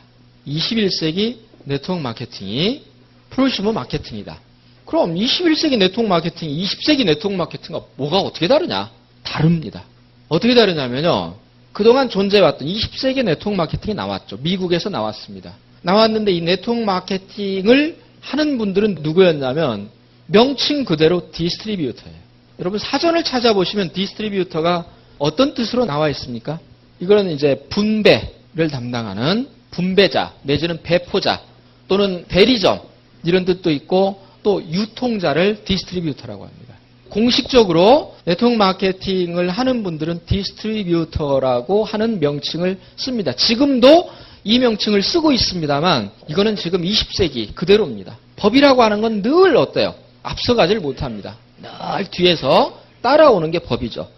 21세기 네트워크 마케팅이 프로슈머 마케팅이다. 그럼 21세기 네트워크 마케팅, 20세기 네트워크 마케팅과 뭐가 어떻게 다르냐? 다릅니다. 어떻게 다르냐면요. 그동안 존재해왔던 20세기 네트워크 마케팅이 나왔죠. 미국에서 나왔습니다. 나왔는데 이 네트워크 마케팅을 하는 분들은 누구였냐면 명칭 그대로 디스트리뷰터예요. 여러분 사전을 찾아보시면 디스트리뷰터가 어떤 뜻으로 나와 있습니까? 이거는 이제 분배를 담당하는 분배자 내지는 배포자 또는 대리점 이런 뜻도 있고 또 유통자를 디스트리뷰터라고 합니다. 공식적으로 네트워크 마케팅을 하는 분들은 디스트리뷰터라고 하는 명칭을 씁니다. 지금도 이 명칭을 쓰고 있습니다만 이거는 지금 20세기 그대로입니다. 법이라고 하는 건 늘 어때요? 앞서가지를 못합니다. 늘 뒤에서 따라오는 게 법이죠.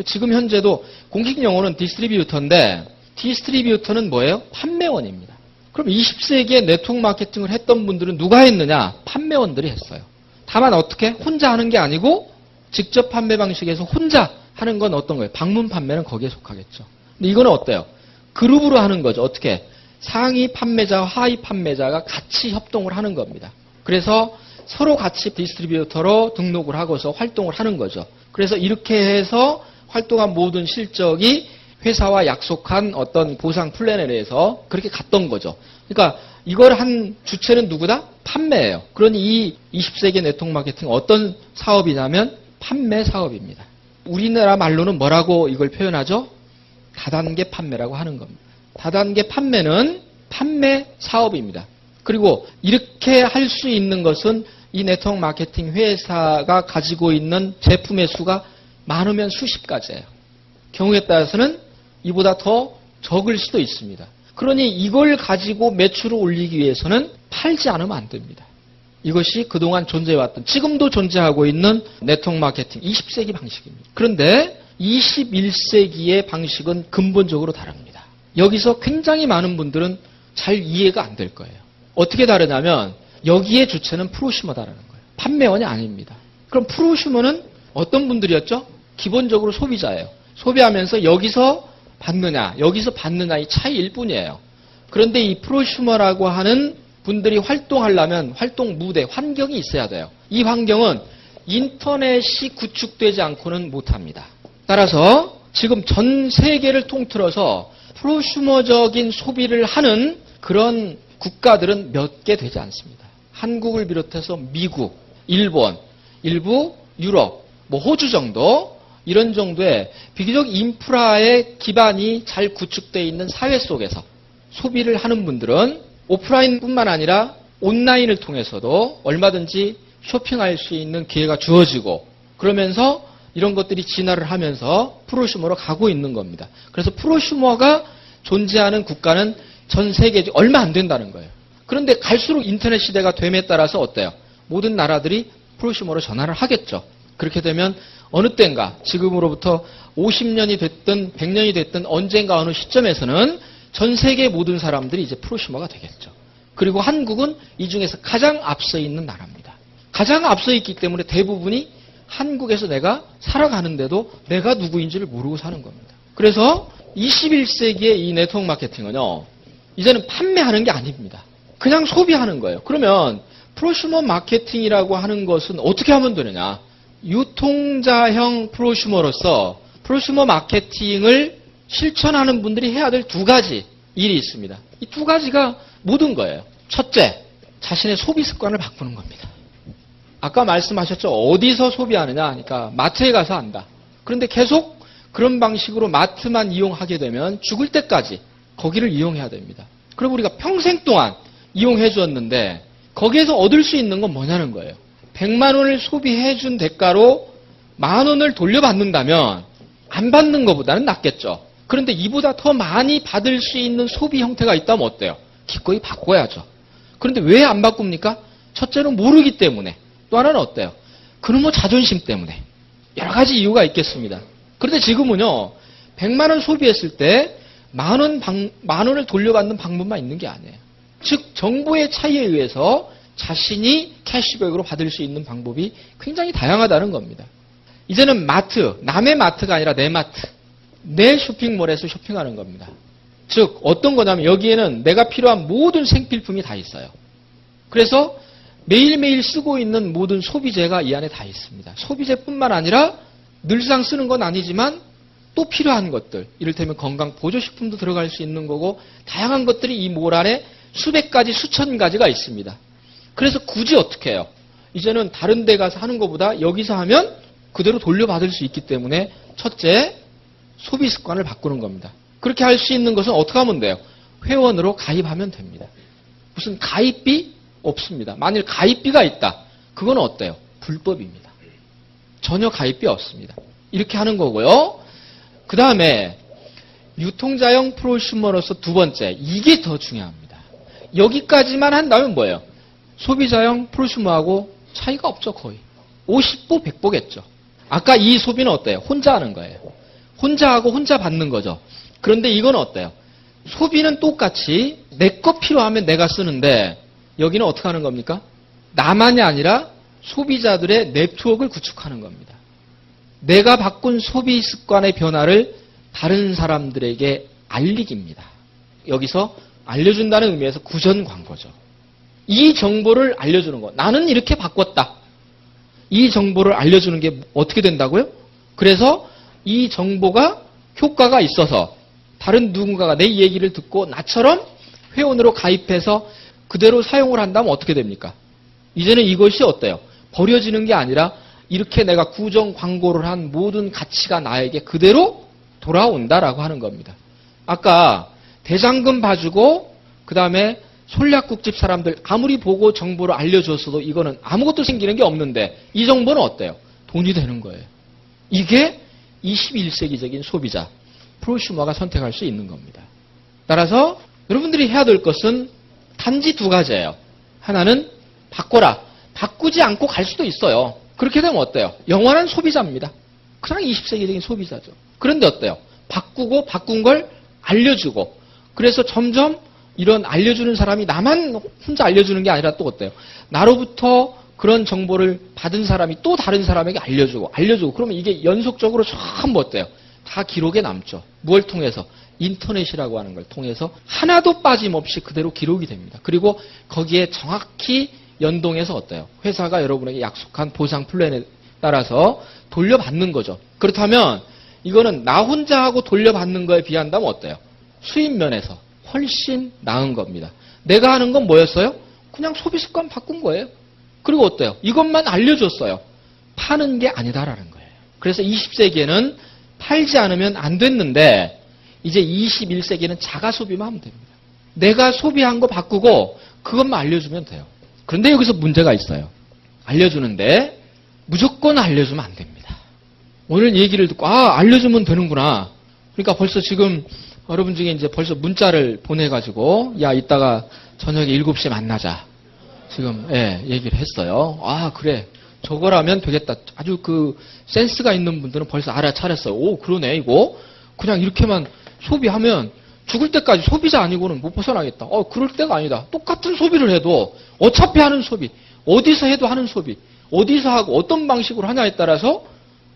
지금 현재도 공식 용어는 디스트리뷰터인데 디스트리뷰터는 뭐예요? 판매원입니다. 그럼 20세기에 네트워크 마케팅을 했던 분들은 누가 했느냐? 판매원들이 했어요. 다만 어떻게? 혼자 하는 게 아니고 직접 판매 방식에서 혼자 하는 건 어떤 거예요? 방문 판매는 거기에 속하겠죠. 근데 이거는 어때요? 그룹으로 하는 거죠. 어떻게? 상위 판매자와 하위 판매자가 같이 협동을 하는 겁니다. 그래서 서로 같이 디스트리뷰터로 등록을 하고서 활동을 하는 거죠. 그래서 이렇게 해서 활동한 모든 실적이 회사와 약속한 어떤 보상 플랜에 대해서 그렇게 갔던 거죠. 그러니까 이걸 한 주체는 누구다? 판매예요. 그러니 이 20세기 네트워크 마케팅 어떤 사업이냐면 판매 사업입니다. 우리나라 말로는 뭐라고 이걸 표현하죠? 다단계 판매라고 하는 겁니다. 다단계 판매는 판매 사업입니다. 그리고 이렇게 할 수 있는 것은 이 네트워크 마케팅 회사가 가지고 있는 제품의 수가 많으면 수십 가지예요. 경우에 따라서는 이보다 더 적을 수도 있습니다. 그러니 이걸 가지고 매출을 올리기 위해서는 팔지 않으면 안 됩니다. 이것이 그동안 존재해왔던 지금도 존재하고 있는 네트워크 마케팅 20세기 방식입니다. 그런데 21세기의 방식은 근본적으로 다릅니다. 여기서 굉장히 많은 분들은 잘 이해가 안 될 거예요. 어떻게 다르냐면 여기에 주체는 프로슈머다라는 거예요. 판매원이 아닙니다. 그럼 프로슈머는 어떤 분들이었죠? 기본적으로 소비자예요. 소비하면서 여기서 받느냐, 여기서 받느냐 이 차이일 뿐이에요. 그런데 이 프로슈머라고 하는 분들이 활동하려면 활동 무대, 환경이 있어야 돼요. 이 환경은 인터넷이 구축되지 않고는 못합니다. 따라서 지금 전 세계를 통틀어서 프로슈머적인 소비를 하는 그런 국가들은 몇 개 되지 않습니다. 한국을 비롯해서 미국, 일본, 일부 유럽, 호주 정도 이런 정도의 비교적 인프라의 기반이 잘 구축되어 있는 사회 속에서 소비를 하는 분들은 오프라인뿐만 아니라 온라인을 통해서도 얼마든지 쇼핑할 수 있는 기회가 주어지고 그러면서 이런 것들이 진화를 하면서 프로슈머로 가고 있는 겁니다. 그래서 프로슈머가 존재하는 국가는 전 세계에 얼마 안 된다는 거예요. 그런데 갈수록 인터넷 시대가 됨에 따라서 어때요? 모든 나라들이 프로슈머로 전환을 하겠죠. 그렇게 되면 어느 때인가 지금으로부터 50년이 됐든 100년이 됐든 언젠가 어느 시점에서는 전 세계 모든 사람들이 이제 프로슈머가 되겠죠. 그리고 한국은 이 중에서 가장 앞서 있는 나라입니다. 가장 앞서 있기 때문에 대부분이 한국에서 내가 살아가는데도 내가 누구인지를 모르고 사는 겁니다. 그래서 21세기의 이 네트워크 마케팅은요. 이제는 판매하는 게 아닙니다. 그냥 소비하는 거예요. 그러면 프로슈머 마케팅이라고 하는 것은 어떻게 하면 되느냐. 유통자형 프로슈머로서 프로슈머 마케팅을 실천하는 분들이 해야 될 두 가지 일이 있습니다. 이 두 가지가 모든 거예요. 첫째, 자신의 소비 습관을 바꾸는 겁니다. 아까 말씀하셨죠. 어디서 소비하느냐 하니까 마트에 가서 한다. 그런데 계속 그런 방식으로 마트만 이용하게 되면 죽을 때까지 거기를 이용해야 됩니다. 그럼 우리가 평생 동안 이용해 주었는데 거기에서 얻을 수 있는 건 뭐냐는 거예요. 100만 원을 소비해 준 대가로 10,000원을 돌려받는다면 안 받는 것보다는 낫겠죠. 그런데 이보다 더 많이 받을 수 있는 소비 형태가 있다면 어때요? 기꺼이 바꿔야죠. 그런데 왜 안 바꿉니까? 첫째는 모르기 때문에. 또 하나는 어때요? 그놈의 자존심 때문에. 여러 가지 이유가 있겠습니다. 그런데 지금은요. 100만 원 소비했을 때 10,000원을 돌려받는 방법만 있는 게 아니에요. 즉 정보의 차이에 의해서 자신이 캐시백으로 받을 수 있는 방법이 굉장히 다양하다는 겁니다. 이제는 마트, 남의 마트가 아니라 내 마트, 내 쇼핑몰에서 쇼핑하는 겁니다. 즉 어떤 거냐면 여기에는 내가 필요한 모든 생필품이 다 있어요. 그래서 매일매일 쓰고 있는 모든 소비재가 이 안에 다 있습니다. 소비재뿐만 아니라 늘상 쓰는 건 아니지만 또 필요한 것들, 이를테면 건강 보조식품도 들어갈 수 있는 거고 다양한 것들이 이 몰 안에 수백 가지, 수천 가지가 있습니다. 그래서 굳이 어떻게 해요? 이제는 다른 데 가서 하는 것보다 여기서 하면 그대로 돌려받을 수 있기 때문에 첫째, 소비 습관을 바꾸는 겁니다. 그렇게 할 수 있는 것은 어떻게 하면 돼요? 회원으로 가입하면 됩니다. 무슨 가입비? 없습니다. 만일 가입비가 있다. 그건 어때요? 불법입니다. 전혀 가입비 없습니다. 이렇게 하는 거고요. 그 다음에 유통자형 프로슈머로서 두 번째, 이게 더 중요합니다. 여기까지만 한다면 뭐예요? 소비자형 프로슈머하고 차이가 없죠, 거의. 50보 100보겠죠. 아까 이 소비는 어때요? 혼자 하는 거예요. 혼자 하고 혼자 받는 거죠. 그런데 이건 어때요? 소비는 똑같이 내 거 필요하면 내가 쓰는데 여기는 어떻게 하는 겁니까? 나만이 아니라 소비자들의 네트워크를 구축하는 겁니다. 내가 바꾼 소비 습관의 변화를 다른 사람들에게 알리기입니다. 여기서 알려준다는 의미에서 구전 광고죠. 이 정보를 알려주는 거. 나는 이렇게 바꿨다. 이 정보를 알려주는 게 어떻게 된다고요? 그래서 이 정보가 효과가 있어서 다른 누군가가 내 얘기를 듣고 나처럼 회원으로 가입해서 그대로 사용을 한다면 어떻게 됩니까? 이제는 이것이 어때요? 버려지는 게 아니라 이렇게 내가 구정 광고를 한 모든 가치가 나에게 그대로 돌아온다라고 하는 겁니다. 아까 대장금 봐주고 그 다음에 솔약국집 사람들 아무리 보고 정보를 알려줬어도 이거는 아무것도 생기는 게 없는데 이 정보는 어때요? 돈이 되는 거예요. 이게 21세기적인 소비자, 프로슈머가 선택할 수 있는 겁니다. 따라서 여러분들이 해야 될 것은 단지 두 가지예요. 하나는 바꿔라. 바꾸지 않고 갈 수도 있어요. 그렇게 되면 어때요? 영원한 소비자입니다. 그냥 20세기적인 소비자죠. 그런데 어때요? 바꾸고 바꾼 걸 알려주고 그래서 점점 이런 알려주는 사람이 나만 혼자 알려주는 게 아니라 또 어때요? 나로부터 그런 정보를 받은 사람이 또 다른 사람에게 알려주고 그러면 이게 연속적으로 전부 어때요? 다 기록에 남죠. 무엇을 통해서? 인터넷이라고 하는 걸 통해서 하나도 빠짐없이 그대로 기록이 됩니다. 그리고 거기에 정확히 연동해서 어때요? 회사가 여러분에게 약속한 보상 플랜에 따라서 돌려받는 거죠. 그렇다면 이거는 나 혼자 하고 돌려받는 거에 비한다면 어때요? 수입 면에서 훨씬 나은 겁니다. 내가 하는 건 뭐였어요? 그냥 소비 습관 바꾼 거예요. 그리고 어때요? 이것만 알려줬어요. 파는 게 아니다라는 거예요. 그래서 20세기에는 팔지 않으면 안 됐는데 이제 21세기에는 자가 소비만 하면 됩니다. 내가 소비한 거 바꾸고 그것만 알려주면 돼요. 그런데 여기서 문제가 있어요. 알려주는데 무조건 알려주면 안 됩니다. 오늘 얘기를 듣고 알려주면 되는구나. 그러니까 벌써 지금 여러분 중에 이제 벌써 문자를 보내가지고 야 이따가 저녁에 7시에 만나자. 지금 얘기를 했어요. 그래. 저거라면 되겠다. 아주 그 센스가 있는 분들은 벌써 알아차렸어요. 오 그러네 이거. 그냥 이렇게만 소비하면 죽을 때까지 소비자 아니고는 못 벗어나겠다. 그럴 때가 아니다. 똑같은 소비를 해도 어차피 하는 소비, 어디서 해도 하는 소비, 어디서 하고 어떤 방식으로 하냐에 따라서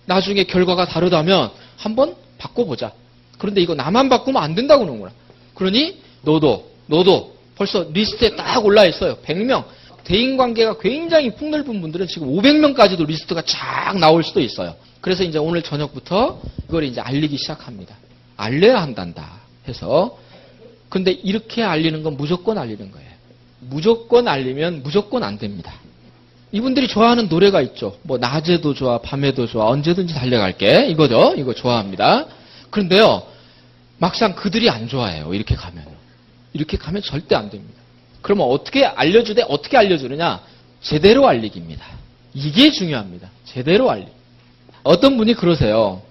나중에 결과가 다르다면 한번 바꿔보자. 그런데 이거 나만 바꾸면 안 된다고 그러는구나. 그러니 너도 벌써 리스트에 딱 올라 있어요. 100명. 대인관계가 굉장히 폭넓은 분들은 지금 500명까지도 리스트가 쫙 나올 수도 있어요. 그래서 이제 오늘 저녁부터 이걸 이제 알리기 시작합니다. 알려야 한단다 해서. 근데 이렇게 알리는 건 무조건 알리는 거예요. 무조건 알리면 무조건 안 됩니다. 이분들이 좋아하는 노래가 있죠. 뭐 낮에도 좋아, 밤에도 좋아, 언제든지 달려갈게. 이거죠. 이거 좋아합니다. 그런데요. 막상 그들이 안 좋아해요. 이렇게 가면. 이렇게 가면 절대 안 됩니다. 그러면 어떻게 알려주느냐? 제대로 알리기입니다. 이게 중요합니다. 제대로 알리기. 어떤 분이 그러세요.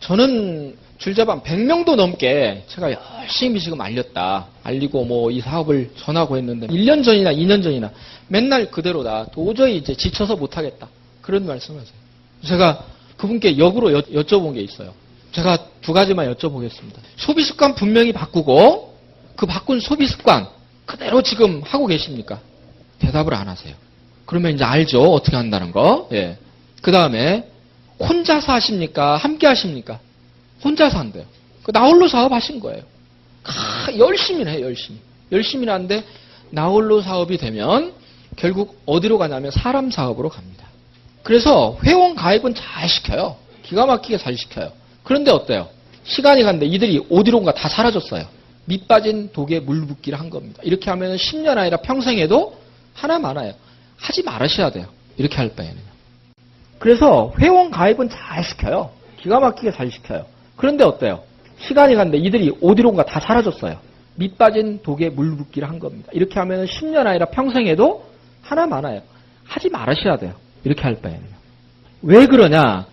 저는 줄자반 100명도 넘게 제가 열심히 지금 알렸다. 알리고 뭐 이 사업을 전하고 했는데 1년 전이나 2년 전이나 맨날 그대로다. 도저히 이제 지쳐서 못하겠다. 그런 말씀을 하세요. 제가 그분께 역으로 여쭤본 게 있어요. 제가 두 가지만 여쭤보겠습니다. 소비 습관 분명히 바꾸고 그 바꾼 소비 습관 그대로 지금 하고 계십니까? 대답을 안 하세요. 그러면 이제 알죠. 어떻게 한다는 거. 예. 그 다음에 혼자서 하십니까? 함께 하십니까? 혼자서 한대요. 나홀로 사업하신 거예요. 열심히 해요. 열심히 하는데 나홀로 사업이 되면 결국 어디로 가냐면 사람 사업으로 갑니다. 그래서 회원 가입은 잘 시켜요. 기가 막히게 잘 시켜요. 그런데 어때요? 시간이 갔는데 이들이 어디론가 다 사라졌어요. 밑 빠진 독에 물 붓기를 한 겁니다. 이렇게 하면 10년 아니라 평생에도 하나 많아요. 하지 말으셔야 돼요. 이렇게 할 바에는. 그래서 회원 가입은 잘 시켜요. 기가 막히게 잘 시켜요. 그런데 어때요? 시간이 갔는데 이들이 어디론가 다 사라졌어요. 밑 빠진 독에 물 붓기를 한 겁니다. 이렇게 하면 10년 아니라 평생에도 하나 많아요. 하지 말으셔야 돼요. 이렇게 할 바에는. 왜 그러냐?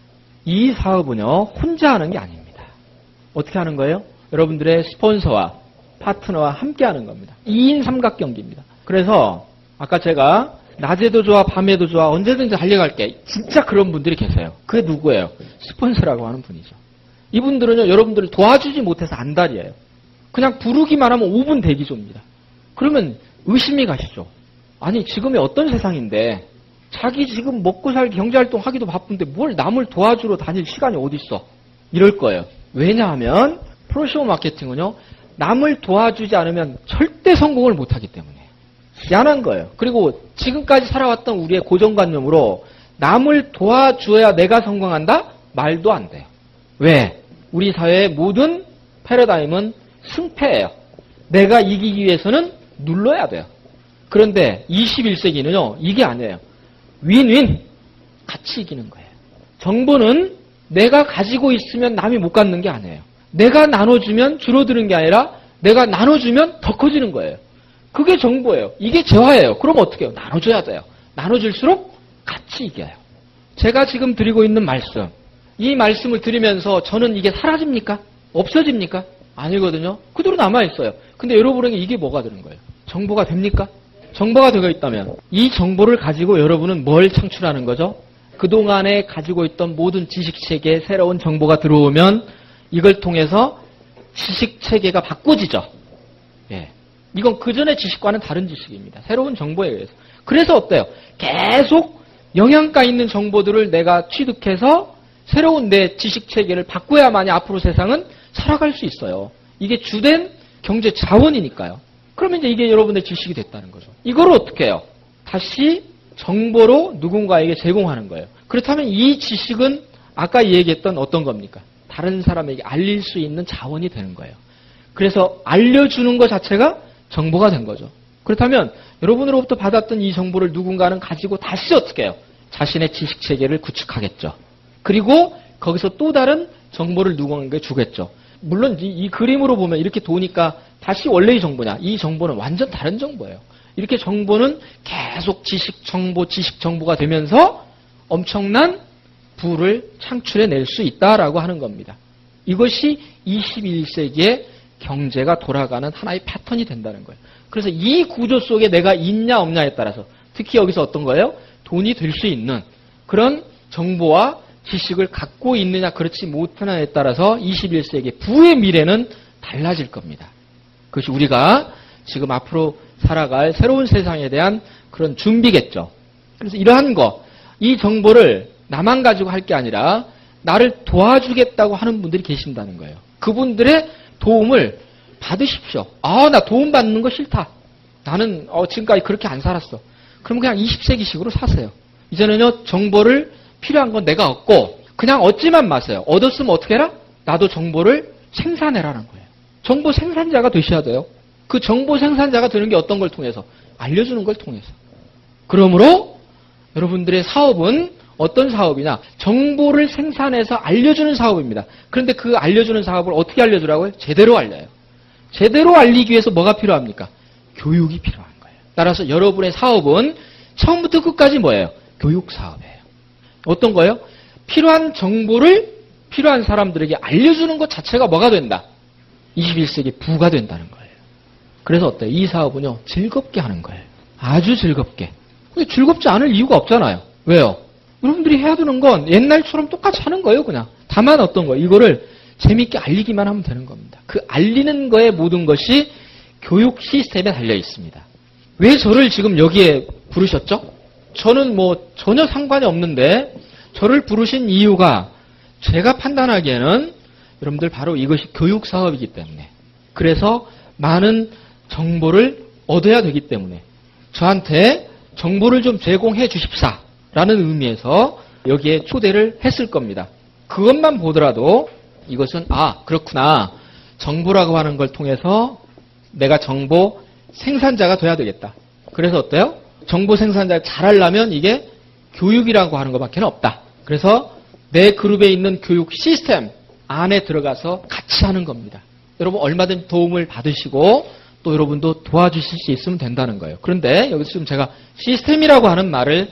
이 사업은요, 혼자 하는 게 아닙니다. 어떻게 하는 거예요? 여러분들의 스폰서와 파트너와 함께 하는 겁니다. 2인 삼각경기입니다. 그래서 아까 제가 낮에도 좋아 밤에도 좋아 언제든지 달려갈게. 진짜 그런 분들이 계세요. 그게 누구예요? 스폰서라고 하는 분이죠. 이분들은요, 여러분들을 도와주지 못해서 안달이에요. 그냥 부르기만 하면 5분 대기조입니다. 그러면 의심이 가시죠. 아니 지금이 어떤 세상인데 자기 지금 먹고 살기 경제활동 하기도 바쁜데 뭘 남을 도와주러 다닐 시간이 어디 있어? 이럴 거예요. 왜냐하면 프로쇼 마케팅은요, 남을 도와주지 않으면 절대 성공을 못하기 때문에 희한한 거예요. 그리고 지금까지 살아왔던 우리의 고정관념으로 남을 도와줘야 내가 성공한다? 말도 안 돼요. 왜? 우리 사회의 모든 패러다임은 승패예요. 내가 이기기 위해서는 눌러야 돼요. 그런데 21세기는요, 이게 아니에요. 윈윈! 같이 이기는 거예요. 정보는 내가 가지고 있으면 남이 못 갖는 게 아니에요. 내가 나눠주면 줄어드는 게 아니라 내가 나눠주면 더 커지는 거예요. 그게 정보예요. 이게 재화예요. 그럼 어떻게 해요? 나눠줘야 돼요. 나눠줄수록 같이 이겨요. 제가 지금 드리고 있는 말씀, 이 말씀을 드리면서 저는 이게 사라집니까? 없어집니까? 아니거든요. 그대로 남아있어요. 근데 여러분에게 이게 뭐가 되는 거예요? 정보가 됩니까? 정보가 되어 있다면 이 정보를 가지고 여러분은 뭘 창출하는 거죠? 그동안에 가지고 있던 모든 지식체계에 새로운 정보가 들어오면 이걸 통해서 지식체계가 바꿔지죠. 예. 이건 그전의 지식과는 다른 지식입니다. 새로운 정보에 의해서. 그래서 어때요? 계속 영양가 있는 정보들을 내가 취득해서 새로운 내 지식체계를 바꿔야만이 앞으로 세상은 살아갈 수 있어요. 이게 주된 경제 자원이니까요. 그러면 이제 이게 여러분의 지식이 됐다는 거죠. 이걸 어떻게 해요? 다시 정보로 누군가에게 제공하는 거예요. 그렇다면 이 지식은 아까 얘기했던 어떤 겁니까? 다른 사람에게 알릴 수 있는 자원이 되는 거예요. 그래서 알려주는 것 자체가 정보가 된 거죠. 그렇다면 여러분으로부터 받았던 이 정보를 누군가는 가지고 다시 어떻게 해요? 자신의 지식체계를 구축하겠죠. 그리고 거기서 또 다른 정보를 누군가에게 주겠죠. 물론 이 그림으로 보면 이렇게 도니까 다시 원래의 정보냐? 이 정보는 완전 다른 정보예요. 이렇게 정보는 계속 지식 정보가 되면서 엄청난 부를 창출해낼 수 있다라고 하는 겁니다. 이것이 21세기의 경제가 돌아가는 하나의 패턴이 된다는 거예요. 그래서 이 구조 속에 내가 있냐 없냐에 따라서 특히 여기서 어떤 거예요? 돈이 될 수 있는 그런 정보와 지식을 갖고 있느냐 그렇지 못하느냐에 따라서 21세기 부의 미래는 달라질 겁니다. 그것이 우리가 지금 앞으로 살아갈 새로운 세상에 대한 그런 준비겠죠. 그래서 이러한 이 정보를 나만 가지고 할 게 아니라 나를 도와주겠다고 하는 분들이 계신다는 거예요. 그분들의 도움을 받으십시오. 나 도움 받는 거 싫다. 나는 지금까지 그렇게 안 살았어. 그럼 그냥 20세기식으로 사세요. 이제는요, 정보를 필요한 건 내가 얻고 그냥 얻지만 마세요. 얻었으면 어떻게 해라? 나도 정보를 생산해라는 거예요. 정보 생산자가 되셔야 돼요. 그 정보 생산자가 되는 게 어떤 걸 통해서? 알려주는 걸 통해서. 그러므로 여러분들의 사업은 어떤 사업이냐? 정보를 생산해서 알려주는 사업입니다. 그런데 그 알려주는 사업을 어떻게 알려주라고요? 제대로 알려요. 제대로 알리기 위해서 뭐가 필요합니까? 교육이 필요한 거예요. 따라서 여러분의 사업은 처음부터 끝까지 뭐예요? 교육 사업이에요. 어떤 거예요? 필요한 정보를 필요한 사람들에게 알려주는 것 자체가 뭐가 된다? 21세기 부가 된다는 거예요. 그래서 어때요? 이 사업은요, 즐겁게 하는 거예요. 아주 즐겁게. 근데 즐겁지 않을 이유가 없잖아요. 왜요? 여러분들이 해야 되는 건 옛날처럼 똑같이 하는 거예요, 그냥. 다만 어떤 거예요? 이거를 재밌게 알리기만 하면 되는 겁니다. 그 알리는 거의 모든 것이 교육 시스템에 달려 있습니다. 왜 저를 지금 여기에 부르셨죠? 저는 전혀 상관이 없는데 저를 부르신 이유가 제가 판단하기에는 여러분들 바로 이것이 교육 사업이기 때문에, 그래서 많은 정보를 얻어야 되기 때문에 저한테 정보를 좀 제공해 주십사라는 의미에서 여기에 초대를 했을 겁니다. 그것만 보더라도 이것은 그렇구나. 정보라고 하는 걸 통해서 내가 정보 생산자가 돼야 되겠다. 그래서 어때요? 정보 생산자를 잘하려면 이게 교육이라고 하는 것밖에 없다. 그래서 내 그룹에 있는 교육 시스템 안에 들어가서 같이 하는 겁니다. 여러분 얼마든지 도움을 받으시고 또 여러분도 도와주실 수 있으면 된다는 거예요. 그런데 여기서 지금 제가 시스템이라고 하는 말을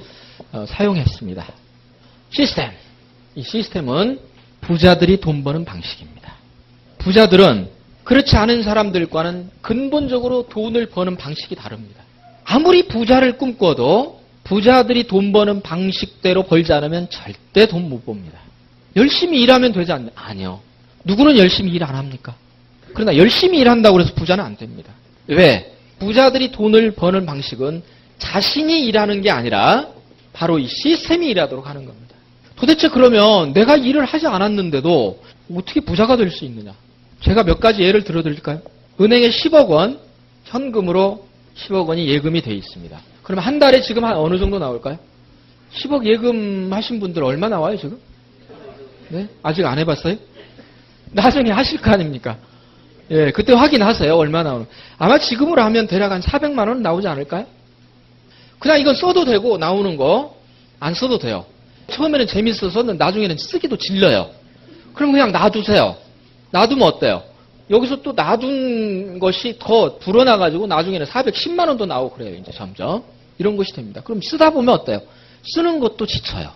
사용했습니다. 시스템. 이 시스템은 부자들이 돈 버는 방식입니다. 부자들은 그렇지 않은 사람들과는 근본적으로 돈을 버는 방식이 다릅니다. 아무리 부자를 꿈꿔도 부자들이 돈 버는 방식대로 벌지 않으면 절대 돈 못 법니다. 열심히 일하면 되지 않나요? 아니요. 누구는 열심히 일 안 합니까? 그러나 열심히 일한다고 해서 부자는 안 됩니다. 왜? 부자들이 돈을 버는 방식은 자신이 일하는 게 아니라 바로 이 시스템이 일하도록 하는 겁니다. 도대체 그러면 내가 일을 하지 않았는데도 어떻게 부자가 될 수 있느냐? 제가 몇 가지 예를 들어드릴까요? 은행에 10억 원, 현금으로 10억 원이 예금이 돼 있습니다. 그러면 한 달에 지금 한 어느 정도 나올까요? 10억 예금하신 분들 얼마 나와요, 지금? 네? 아직 안 해봤어요? 나중에 하실 거 아닙니까? 예, 그때 확인하세요. 얼마 나오는. 아마 지금으로 하면 대략 한 400만 원 나오지 않을까요? 그냥 이건 써도 되고 나오는 거 안 써도 돼요. 처음에는 재밌어서 나중에는 쓰기도 질려요. 그럼 그냥 놔두세요. 놔두면 어때요? 여기서 또 놔둔 것이 더 불어나가지고 나중에는 410만 원도 나오고 그래요. 이제 점점. 이런 것이 됩니다. 그럼 쓰다 보면 어때요? 쓰는 것도 지쳐요.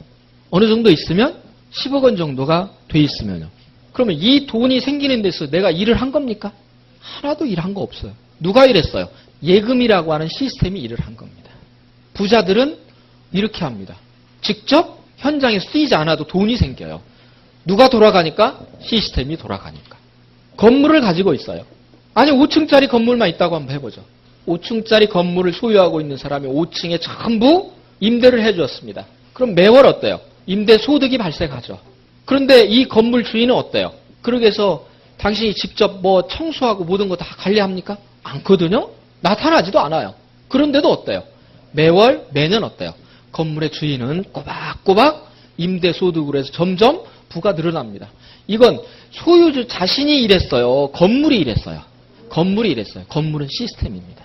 어느 정도 있으면 10억 원 정도가 돼 있으면요. 그러면 이 돈이 생기는 데서 내가 일을 한 겁니까? 하나도 일한 거 없어요. 누가 일했어요? 예금이라고 하는 시스템이 일을 한 겁니다. 부자들은 이렇게 합니다. 직접 현장에 쓰이지 않아도 돈이 생겨요. 누가 돌아가니까? 시스템이 돌아가니까. 건물을 가지고 있어요. 아니 5층짜리 건물만 있다고 한번 해보죠. 5층짜리 건물을 소유하고 있는 사람이 5층에 전부 임대를 해주었습니다. 그럼 매월 어때요? 임대 소득이 발생하죠. 그런데 이 건물 주인은 어때요? 그러기 위해서 당신이 직접 뭐 청소하고 모든 거 다 관리합니까? 않거든요? 나타나지도 않아요. 그런데도 어때요? 매년 어때요? 건물의 주인은 꼬박꼬박 임대 소득으로 해서 점점 부가 늘어납니다. 이건 소유주 자신이 일했어요. 건물이 일했어요. 건물이 일했어요. 건물은 시스템입니다.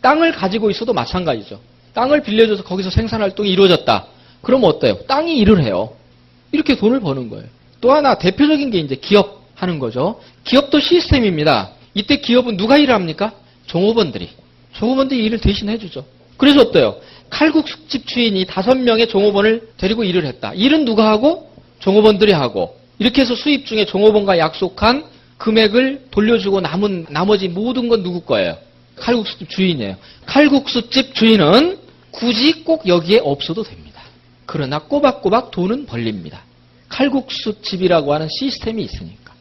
땅을 가지고 있어도 마찬가지죠. 땅을 빌려줘서 거기서 생산활동이 이루어졌다. 그러면 어때요? 땅이 일을 해요. 이렇게 돈을 버는 거예요. 또 하나 대표적인 게 이제 기업 하는 거죠. 기업도 시스템입니다. 이때 기업은 누가 일을 합니까? 종업원들이. 종업원들이 일을 대신 해주죠. 그래서 어때요? 칼국수집 주인이 5명의 종업원을 데리고 일을 했다. 일은 누가 하고? 종업원들이 하고. 이렇게 해서 수입 중에 종업원과 약속한 금액을 돌려주고 남은 나머지 모든 건 누구 거예요? 칼국수집 주인이에요. 칼국수집 주인은 굳이 꼭 여기에 없어도 됩니다. 그러나 꼬박꼬박 돈은 벌립니다. 칼국수집이라고 하는 시스템이 있으니까.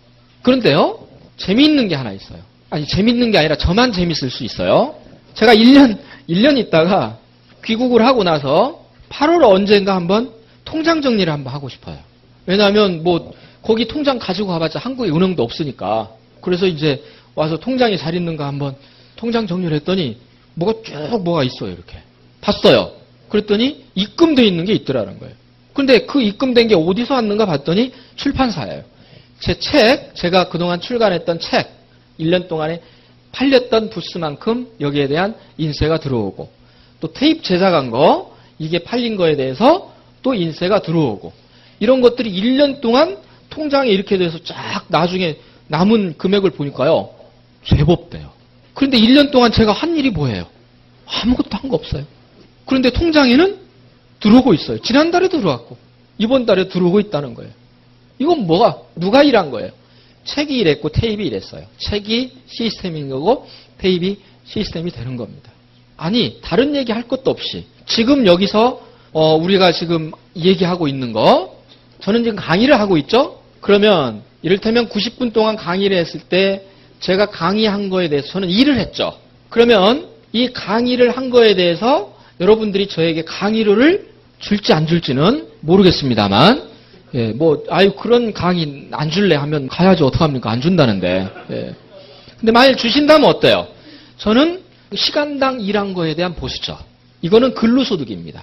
그런데요, 재미있는 게 하나 있어요. 아니, 재미있는 게 아니라 저만 재밌을 수 있어요. 제가 1년 있다가 귀국을 하고 나서 8월 언젠가 한번 통장 정리를 한번 하고 싶어요. 왜냐하면 뭐 거기 통장 가지고 가봤자 한국에 은행도 없으니까. 그래서 이제 와서 통장이 잘 있는가 한번 통장 정리를 했더니 뭐가 있어요. 이렇게 봤어요. 그랬더니 입금돼 있는 게 있더라는 거예요. 근데 그 입금된 게 어디서 왔는가 봤더니 출판사예요. 제 책, 제가 그동안 출간했던 책 1년 동안에 팔렸던 부스만큼 여기에 대한 인세가 들어오고, 또 테이프 제작한 거 이게 팔린 거에 대해서 또 인세가 들어오고, 이런 것들이 1년 동안 통장에 이렇게 돼서 쫙 나중에 남은 금액을 보니까요, 제법 돼요. 그런데 1년 동안 제가 한 일이 뭐예요? 아무것도 한 거 없어요. 그런데 통장에는 들어오고 있어요. 지난달에도 들어왔고 이번 달에 들어오고 있다는 거예요. 이건 누가 일한 거예요? 책이 일했고 테이프이 일했어요. 책이 시스템인 거고 테이프이 시스템이 되는 겁니다. 아니, 다른 얘기 할 것도 없이 지금 여기서 우리가 지금 얘기하고 있는 거, 저는 지금 강의를 하고 있죠? 그러면 이를테면 90분 동안 강의를 했을 때 제가 강의한 거에 대해서 저는 일을 했죠. 그러면 이 강의를 한 거에 대해서 여러분들이 저에게 강의료를 줄지 안 줄지는 모르겠습니다만, 예, 그런 강의 안 줄래 하면 가야지 어떡합니까? 안 준다는데. 예. 근데 만약 주신다면 어때요? 저는 시간당 일한 거에 대한 보수죠. 이거는 근로소득입니다.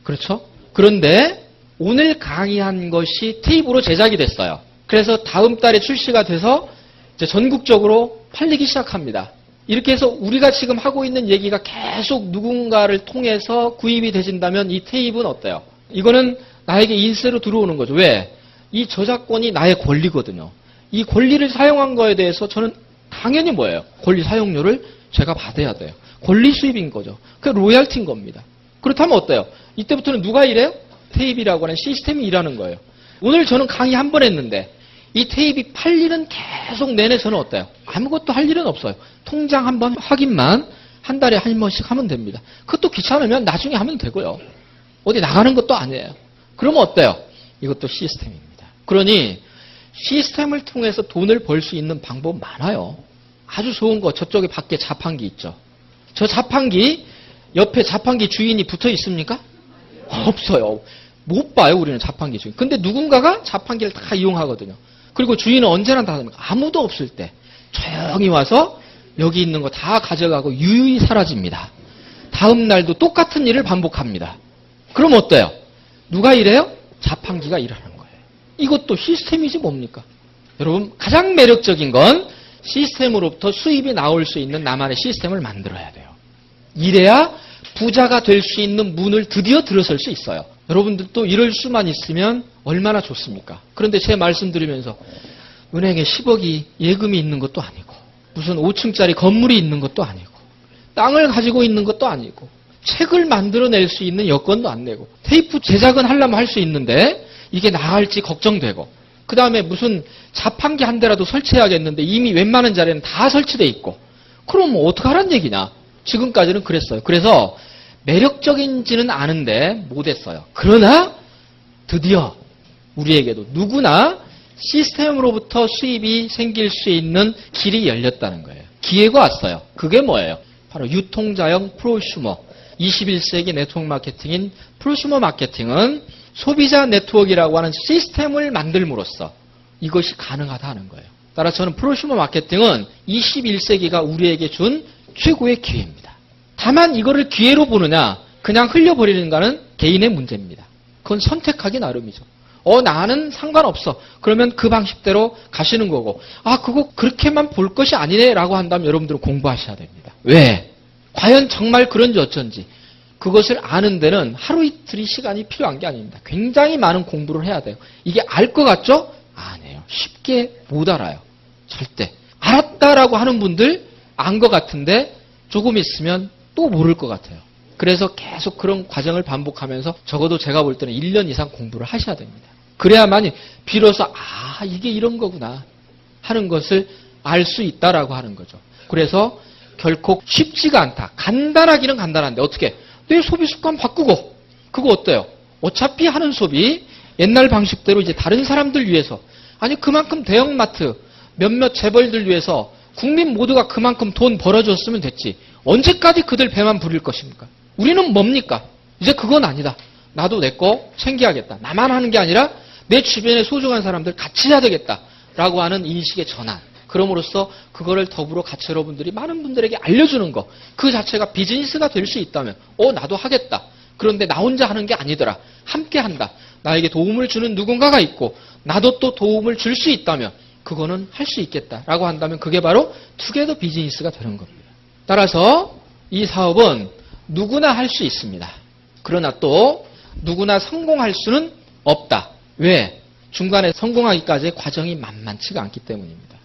그렇죠? 그런데 오늘 강의한 것이 테이프로 제작이 됐어요. 그래서 다음 달에 출시가 돼서 이제 전국적으로 팔리기 시작합니다. 이렇게 해서 우리가 지금 하고 있는 얘기가 계속 누군가를 통해서 구입이 되신다면 이 테이프는 어때요? 이거는 나에게 인세로 들어오는 거죠. 왜? 이 저작권이 나의 권리거든요. 이 권리를 사용한 거에 대해서 저는 당연히 뭐예요? 권리 사용료를 제가 받아야 돼요. 권리 수입인 거죠. 그게 로얄티인 겁니다. 그렇다면 어때요? 이때부터는 누가 일해요? 테이프라고 하는 시스템이 일하는 거예요. 오늘 저는 강의 한 번 했는데 이 테이프 팔리는 계속 내내 저는 어때요? 아무것도 할 일은 없어요. 통장 한번 확인만 한 달에 한 번씩 하면 됩니다. 그것도 귀찮으면 나중에 하면 되고요. 어디 나가는 것도 아니에요. 그러면 어때요? 이것도 시스템입니다. 그러니 시스템을 통해서 돈을 벌 수 있는 방법 많아요. 아주 좋은 거 저쪽에 밖에 자판기 있죠. 저 자판기 옆에 자판기 주인이 붙어 있습니까? 없어요. 못 봐요, 우리는 자판기 주인. 근데 누군가가 자판기를 다 이용하거든요. 그리고 주인은 언제나 닫습니까? 아무도 없을 때 조용히 와서 여기 있는 거 다 가져가고 유유히 사라집니다. 다음 날도 똑같은 일을 반복합니다. 그럼 어때요? 누가 이래요? 자판기가 일하는 거예요. 이것도 시스템이지 뭡니까? 여러분, 가장 매력적인 건 시스템으로부터 수입이 나올 수 있는 나만의 시스템을 만들어야 돼요. 이래야 부자가 될 수 있는 문을 드디어 들어설 수 있어요. 여러분들도 이럴 수만 있으면 얼마나 좋습니까? 그런데 제 말씀 드리면서 은행에 10억이 예금이 있는 것도 아니고 무슨 5층짜리 건물이 있는 것도 아니고 땅을 가지고 있는 것도 아니고 책을 만들어낼 수 있는 여건도 안 내고 테이프 제작은 하려면 할 수 있는데 이게 나갈지 걱정되고 그 다음에 무슨 자판기 한 대라도 설치해야겠는데 이미 웬만한 자리에는 다 설치돼 있고 그럼 뭐 어떡하란 얘기냐. 지금까지는 그랬어요. 그래서 매력적인지는 아는데 못했어요. 그러나 드디어 우리에게도 누구나 시스템으로부터 수입이 생길 수 있는 길이 열렸다는 거예요. 기회가 왔어요. 그게 뭐예요? 바로 유통자형 프로슈머. 21세기 네트워크 마케팅인 프로슈머 마케팅은 소비자 네트워크라고 하는 시스템을 만들므로써 이것이 가능하다 하는 거예요. 따라서 저는 프로슈머 마케팅은 21세기가 우리에게 준 최고의 기회입니다. 다만 이거를 기회로 보느냐 그냥 흘려버리는가는 개인의 문제입니다. 그건 선택하기 나름이죠. 나는 상관없어. 그러면 그 방식대로 가시는 거고 그거 그렇게만 볼 것이 아니네 라고 한다면 여러분들은 공부하셔야 됩니다. 왜? 과연 정말 그런지 어쩐지 그것을 아는 데는 하루 이틀이 시간이 필요한 게 아닙니다. 굉장히 많은 공부를 해야 돼요. 이게 알 것 같죠? 아니에요. 쉽게 못 알아요. 절대. 알았다라고 하는 분들 안 것 같은데 조금 있으면 또 모를 것 같아요. 그래서 계속 그런 과정을 반복하면서 적어도 제가 볼 때는 1년 이상 공부를 하셔야 됩니다. 그래야만이 비로소 이게 이런 거구나 하는 것을 알 수 있다라고 하는 거죠. 그래서 결코 쉽지가 않다. 간단하기는 간단한데 어떻게? 내 소비 습관 바꾸고 그거 어때요? 어차피 하는 소비 옛날 방식대로 이제 다른 사람들 위해서 아니 그만큼 대형마트 몇몇 재벌들 위해서 국민 모두가 그만큼 돈 벌어줬으면 됐지. 언제까지 그들 배만 부릴 것입니까? 우리는 뭡니까? 이제 그건 아니다. 나도 내 거 챙겨야겠다. 나만 하는 게 아니라 내 주변의 소중한 사람들 같이 해야 되겠다라고 하는 인식의 전환. 그럼으로써 그거를 더불어 같이 여러분들이 많은 분들에게 알려주는 거. 그 자체가 비즈니스가 될 수 있다면 나도 하겠다. 그런데 나 혼자 하는 게 아니더라. 함께 한다. 나에게 도움을 주는 누군가가 있고 나도 또 도움을 줄 수 있다면 그거는 할 수 있겠다라고 한다면 그게 바로 투게더 비즈니스가 되는 겁니다. 따라서 이 사업은 누구나 할 수 있습니다. 그러나 또 누구나 성공할 수는 없다. 왜? 중간에 성공하기까지의 과정이 만만치가 않기 때문입니다.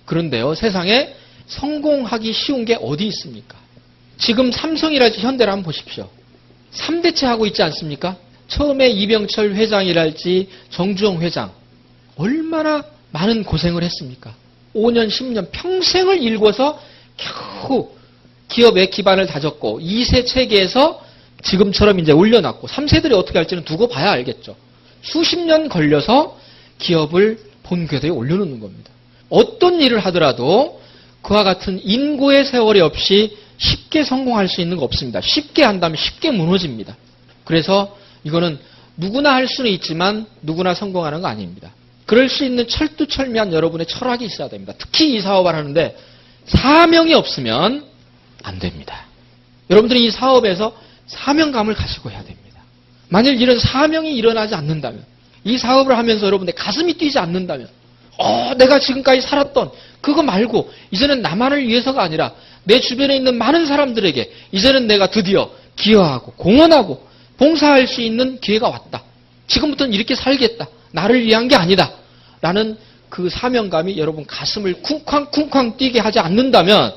그런데요, 세상에 성공하기 쉬운 게 어디 있습니까? 지금 삼성이랄지 현대를 한번 보십시오. 3대째 하고 있지 않습니까? 처음에 이병철 회장이랄지 정주영 회장 얼마나 많은 고생을 했습니까? 5년, 10년 평생을 일궈서 겨우 기업의 기반을 다졌고 2세 체계에서 지금처럼 이제 올려놨고 3세들이 어떻게 할지는 두고 봐야 알겠죠. 수십 년 걸려서 기업을 본궤도에 올려놓는 겁니다. 어떤 일을 하더라도 그와 같은 인고의 세월이 없이 쉽게 성공할 수 있는 거 없습니다. 쉽게 한다면 쉽게 무너집니다. 그래서 이거는 누구나 할 수는 있지만 누구나 성공하는 거 아닙니다. 그럴 수 있는 철두철미한 여러분의 철학이 있어야 됩니다. 특히 이 사업을 하는데 사명이 없으면 안 됩니다. 여러분들이 이 사업에서 사명감을 가지고 해야 됩니다. 만일 이런 사명이 일어나지 않는다면 이 사업을 하면서 여러분의 가슴이 뛰지 않는다면 내가 지금까지 살았던 그거 말고 이제는 나만을 위해서가 아니라 내 주변에 있는 많은 사람들에게 이제는 내가 드디어 기여하고 공헌하고 봉사할 수 있는 기회가 왔다. 지금부터는 이렇게 살겠다. 나를 위한 게 아니다. 라는 그 사명감이 여러분 가슴을 쿵쾅쿵쾅 뛰게 하지 않는다면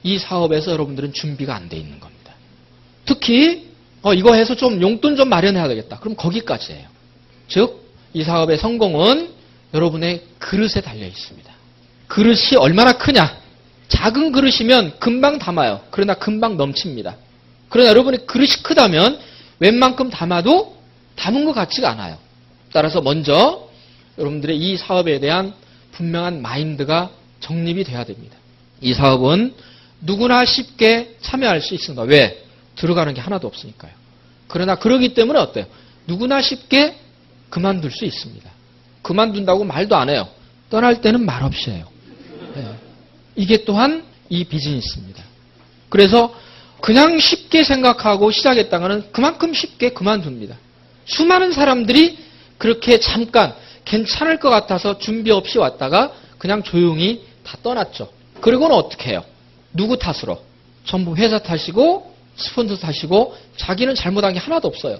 이 사업에서 여러분들은 준비가 안 돼 있는 겁니다. 특히 이거 해서 좀 용돈 좀 마련해야 되겠다. 그럼 거기까지예요. 즉 이 사업의 성공은 여러분의 그릇에 달려 있습니다. 그릇이 얼마나 크냐? 작은 그릇이면 금방 담아요. 그러나 금방 넘칩니다. 그러나 여러분의 그릇이 크다면 웬만큼 담아도 담은 것 같지가 않아요. 따라서 먼저 여러분들의 이 사업에 대한 분명한 마인드가 정립이 돼야 됩니다. 이 사업은 누구나 쉽게 참여할 수 있습니다. 왜? 들어가는 게 하나도 없으니까요. 그러나 그러기 때문에 어때요? 누구나 쉽게 그만둘 수 있습니다. 그만둔다고 말도 안 해요. 떠날 때는 말없이 해요. 네. 이게 또한 이 비즈니스입니다. 그래서 그냥 쉽게 생각하고 시작했다가는 그만큼 쉽게 그만둡니다. 수많은 사람들이 그렇게 잠깐 괜찮을 것 같아서 준비 없이 왔다가 그냥 조용히 다 떠났죠. 그리고는 어떻게 해요? 누구 탓으로? 전부 회사 탓이고 스폰서 탓이고 자기는 잘못한 게 하나도 없어요.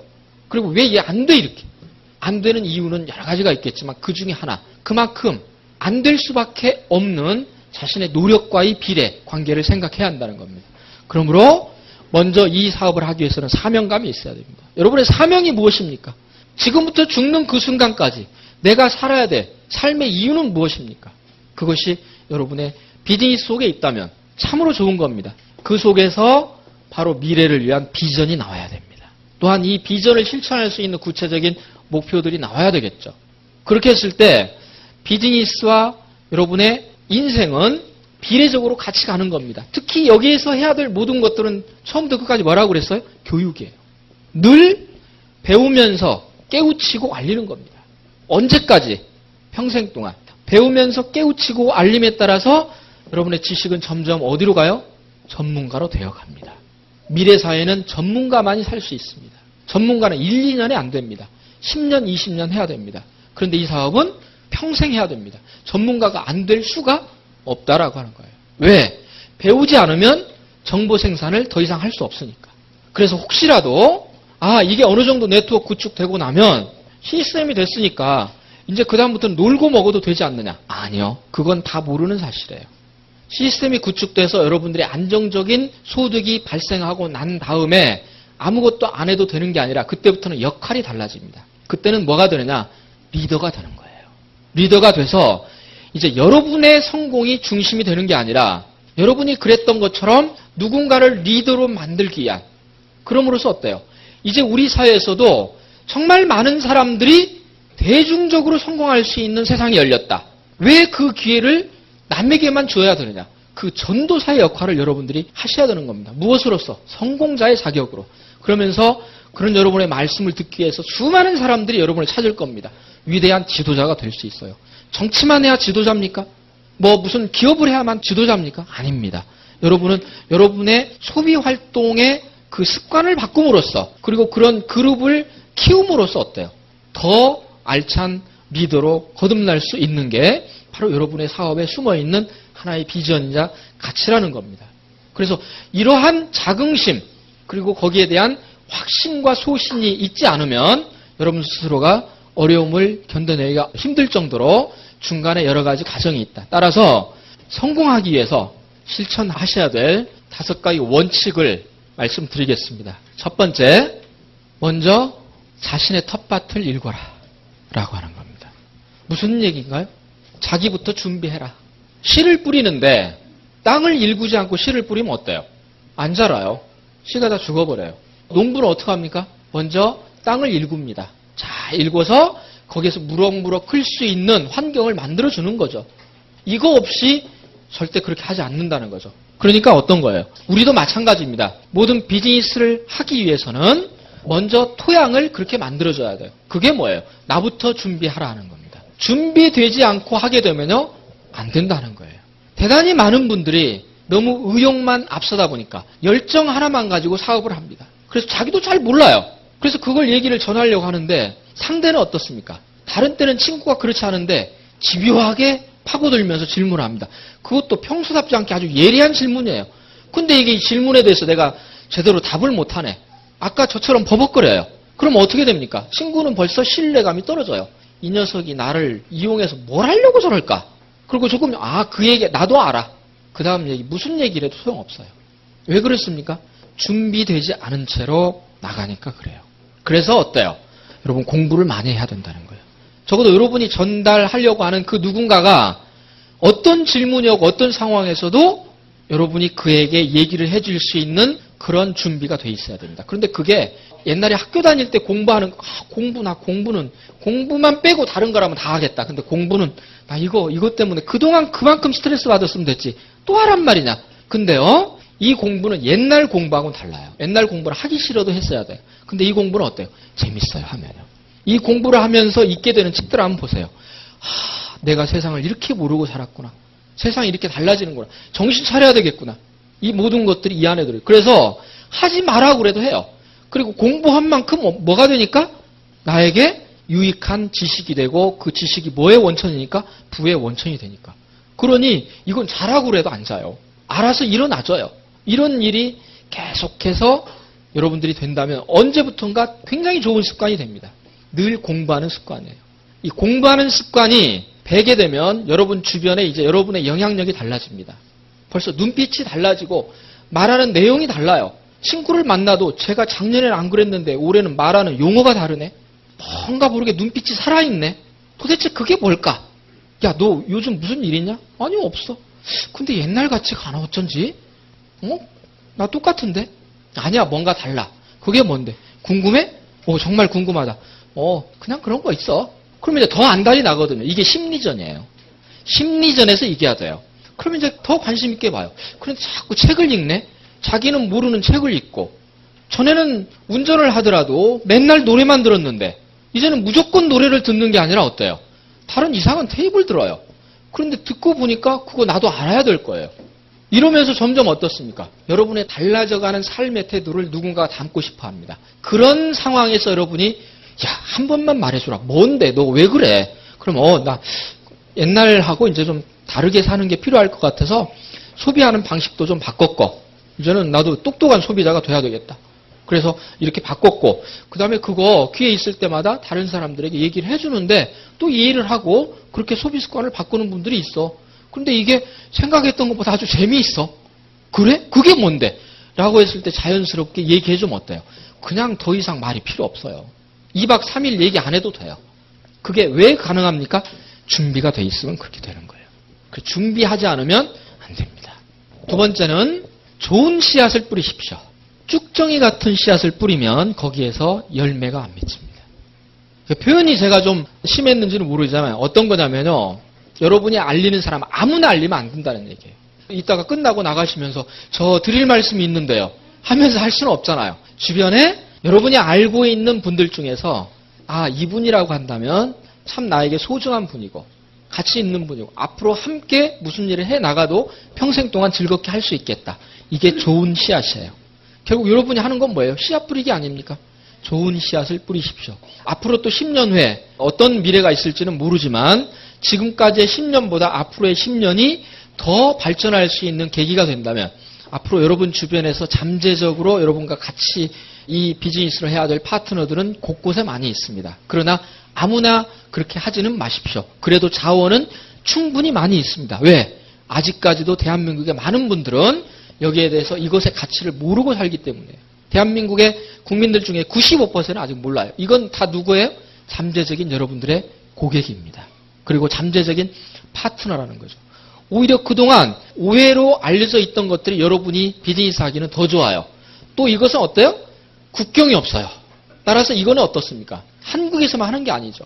그리고 왜 얘 안 돼 이렇게? 안 되는 이유는 여러 가지가 있겠지만 그 중에 하나. 그만큼 안 될 수밖에 없는 자신의 노력과의 비례 관계를 생각해야 한다는 겁니다. 그러므로 먼저 이 사업을 하기 위해서는 사명감이 있어야 됩니다. 여러분의 사명이 무엇입니까? 지금부터 죽는 그 순간까지 내가 살아야 될 삶의 이유는 무엇입니까? 그것이 여러분의 비즈니스 속에 있다면 참으로 좋은 겁니다. 그 속에서 바로 미래를 위한 비전이 나와야 됩니다. 또한 이 비전을 실천할 수 있는 구체적인 목표들이 나와야 되겠죠. 그렇게 했을 때 비즈니스와 여러분의 인생은 비례적으로 같이 가는 겁니다. 특히 여기에서 해야 될 모든 것들은 처음부터 끝까지 뭐라고 그랬어요? 교육이에요. 늘 배우면서 깨우치고 알리는 겁니다. 언제까지? 평생 동안. 배우면서 깨우치고 알림에 따라서 여러분의 지식은 점점 어디로 가요? 전문가로 되어갑니다. 미래 사회는 전문가만이 살 수 있습니다. 전문가는 1, 2년에 안 됩니다. 10년, 20년 해야 됩니다. 그런데 이 사업은 평생 해야 됩니다. 전문가가 안 될 수가 없다라고 하는 거예요. 왜? 배우지 않으면 정보 생산을 더 이상 할 수 없으니까. 그래서 혹시라도 이게 어느 정도 네트워크 구축되고 나면 시스템이 됐으니까 이제 그다음부터는 놀고 먹어도 되지 않느냐? 아니요. 그건 다 모르는 사실이에요. 시스템이 구축돼서 여러분들의 안정적인 소득이 발생하고 난 다음에 아무것도 안 해도 되는 게 아니라 그때부터는 역할이 달라집니다. 그때는 뭐가 되느냐? 리더가 되는 거예요. 리더가 돼서 이제 여러분의 성공이 중심이 되는 게 아니라 여러분이 그랬던 것처럼 누군가를 리더로 만들기 위한 그럼으로써 어때요? 이제 우리 사회에서도 정말 많은 사람들이 대중적으로 성공할 수 있는 세상이 열렸다. 왜 그 기회를 남에게만 줘야 되느냐? 그 전도사의 역할을 여러분들이 하셔야 되는 겁니다. 무엇으로써? 성공자의 자격으로. 그러면서 그런 여러분의 말씀을 듣기 위해서 수많은 사람들이 여러분을 찾을 겁니다. 위대한 지도자가 될 수 있어요. 정치만 해야 지도자입니까? 무슨 기업을 해야만 지도자입니까? 아닙니다. 여러분은 여러분의 소비 활동의 그 습관을 바꿈으로써 그리고 그런 그룹을 키움으로써 어때요? 더 알찬 리더로 거듭날 수 있는 게 바로 여러분의 사업에 숨어있는 하나의 비전이자 가치라는 겁니다. 그래서 이러한 자긍심 그리고 거기에 대한 확신과 소신이 있지 않으면 여러분 스스로가 어려움을 견뎌내기가 힘들 정도로 중간에 여러 가지 과정이 있다. 따라서 성공하기 위해서 실천하셔야 될 5가지 원칙을 말씀드리겠습니다. 첫 번째, 먼저 자신의 텃밭을 일궈라 라고 하는 겁니다. 무슨 얘기인가요? 자기부터 준비해라. 씨를 뿌리는데 땅을 일구지 않고 씨를 뿌리면 어때요? 안 자라요. 씨가 다 죽어버려요. 농부는 어떻게 합니까? 먼저 땅을 일굽니다. 잘 일궈서 거기에서 무럭무럭 클 수 있는 환경을 만들어주는 거죠. 이거 없이 절대 그렇게 하지 않는다는 거죠. 그러니까 어떤 거예요? 우리도 마찬가지입니다. 모든 비즈니스를 하기 위해서는 먼저 토양을 그렇게 만들어줘야 돼요. 그게 뭐예요? 나부터 준비하라 하는 겁니다. 준비되지 않고 하게 되면요, 안 된다는 거예요. 대단히 많은 분들이 너무 의욕만 앞서다 보니까 열정 하나만 가지고 사업을 합니다. 그래서 자기도 잘 몰라요. 그래서 그걸 얘기를 전하려고 하는데 상대는 어떻습니까? 다른 때는 친구가 그렇지 않은데 집요하게 파고들면서 질문을 합니다. 그것도 평소답지 않게 아주 예리한 질문이에요. 근데 이게 질문에 대해서 내가 제대로 답을 못하네. 아까 저처럼 버벅거려요. 그럼 어떻게 됩니까? 친구는 벌써 신뢰감이 떨어져요. 이 녀석이 나를 이용해서 뭘 하려고 저럴까? 그리고 조금 그 얘기 나도 알아. 그 다음 얘기 무슨 얘기를 해도 소용없어요. 왜 그렇습니까? 준비되지 않은 채로 나가니까 그래요. 그래서 어때요? 여러분 공부를 많이 해야 된다는 거예요. 적어도 여러분이 전달하려고 하는 그 누군가가 어떤 질문이고 어떤 상황에서도 여러분이 그에게 얘기를 해줄 수 있는 그런 준비가 돼 있어야 됩니다. 그런데 그게 옛날에 학교 다닐 때 공부하는 공부는 공부만 빼고 다른 거라면 다 하겠다. 근데 공부는 나 이것 때문에 그동안 그만큼 스트레스 받았으면 됐지. 또 하란 말이냐. 근데요. 이 공부는 옛날 공부하고는 달라요. 옛날 공부를 하기 싫어도 했어야 돼요. 근데 이 공부는 어때요? 재밌어요, 하면요. 이 공부를 하면서 읽게 되는 책들 한번 보세요. 내가 세상을 이렇게 모르고 살았구나. 세상이 이렇게 달라지는구나. 정신 차려야 되겠구나. 이 모든 것들이 이 안에 들어요. 그래서 하지 마라고 그래도 해요. 그리고 공부한 만큼 뭐가 되니까? 나에게 유익한 지식이 되고 그 지식이 뭐의 원천이니까? 부의 원천이 되니까. 그러니 이건 잘하고 그래도 안 자요. 알아서 일어나져요. 이런 일이 계속해서 여러분들이 된다면 언제부턴가 굉장히 좋은 습관이 됩니다. 늘 공부하는 습관이에요. 이 공부하는 습관이 배게 되면 여러분 주변에 이제 여러분의 영향력이 달라집니다. 벌써 눈빛이 달라지고 말하는 내용이 달라요. 친구를 만나도 제가 작년에는 안 그랬는데 올해는 말하는 용어가 다르네. 뭔가 모르게 눈빛이 살아있네. 도대체 그게 뭘까? 야, 너 요즘 무슨 일 있냐? 아니, 없어. 근데 옛날 같지가 않아, 어쩐지? 나 똑같은데? 아니야, 뭔가 달라. 그게 뭔데? 궁금해? 정말 궁금하다. 그냥 그런 거 있어. 그러면 이제 더 안달이 나거든요. 이게 심리전이에요. 심리전에서 이겨야 돼요. 그러면 이제 더 관심 있게 봐요. 그런데 자꾸 책을 읽네? 자기는 모르는 책을 읽고, 전에는 운전을 하더라도 맨날 노래만 들었는데, 이제는 무조건 노래를 듣는 게 아니라 어때요? 다른 이상한 테이블 들어요. 그런데 듣고 보니까 그거 나도 알아야 될 거예요. 이러면서 점점 어떻습니까? 여러분의 달라져가는 삶의 태도를 누군가가 담고 싶어 합니다. 그런 상황에서 여러분이 한 번만 말해주라. 뭔데? 너 왜 그래? 그럼 나 옛날하고 이제 좀 다르게 사는 게 필요할 것 같아서 소비하는 방식도 좀 바꿨고 이제는 나도 똑똑한 소비자가 돼야 되겠다. 그래서 이렇게 바꿨고 그 다음에 그거 기회 있을 때마다 다른 사람들에게 얘기를 해주는데 또 이해를 하고 그렇게 소비 습관을 바꾸는 분들이 있어. 그런데 이게 생각했던 것보다 아주 재미있어. 그래? 그게 뭔데? 라고 했을 때 자연스럽게 얘기해주면 어때요? 그냥 더 이상 말이 필요 없어요. 2박 3일 얘기 안 해도 돼요. 그게 왜 가능합니까? 준비가 돼 있으면 그렇게 되는 거예요. 준비하지 않으면 안 됩니다. 두 번째는 좋은 씨앗을 뿌리십시오. 쭉정이 같은 씨앗을 뿌리면 거기에서 열매가 안 맺힙니다. 그 표현이 제가 좀 심했는지는 모르잖아요. 어떤 거냐면요. 여러분이 알리는 사람 아무나 알리면 안 된다는 얘기예요. 이따가 끝나고 나가시면서 저 드릴 말씀이 있는데요. 하면서 할 수는 없잖아요. 주변에 여러분이 알고 있는 분들 중에서 이분이라고 한다면 참 나에게 소중한 분이고 같이 있는 분이고 앞으로 함께 무슨 일을 해나가도 평생 동안 즐겁게 할 수 있겠다. 이게 좋은 씨앗이에요. 결국 여러분이 하는 건 뭐예요? 씨앗 뿌리기 아닙니까? 좋은 씨앗을 뿌리십시오. 앞으로 또 10년 후에 어떤 미래가 있을지는 모르지만 지금까지의 10년보다 앞으로의 10년이 더 발전할 수 있는 계기가 된다면 앞으로 여러분 주변에서 잠재적으로 여러분과 같이 이 비즈니스를 해야 될 파트너들은 곳곳에 많이 있습니다. 그러나 아무나 그렇게 하지는 마십시오. 그래도 자원은 충분히 많이 있습니다. 왜? 아직까지도 대한민국의 많은 분들은 여기에 대해서 이것의 가치를 모르고 살기 때문이에요. 대한민국의 국민들 중에 95%는 아직 몰라요. 이건 다 누구예요? 잠재적인 여러분들의 고객입니다. 그리고 잠재적인 파트너라는 거죠. 오히려 그동안 오해로 알려져 있던 것들이 여러분이 비즈니스 하기는 더 좋아요. 또 이것은 어때요? 국경이 없어요. 따라서 이거는 어떻습니까? 한국에서만 하는 게 아니죠.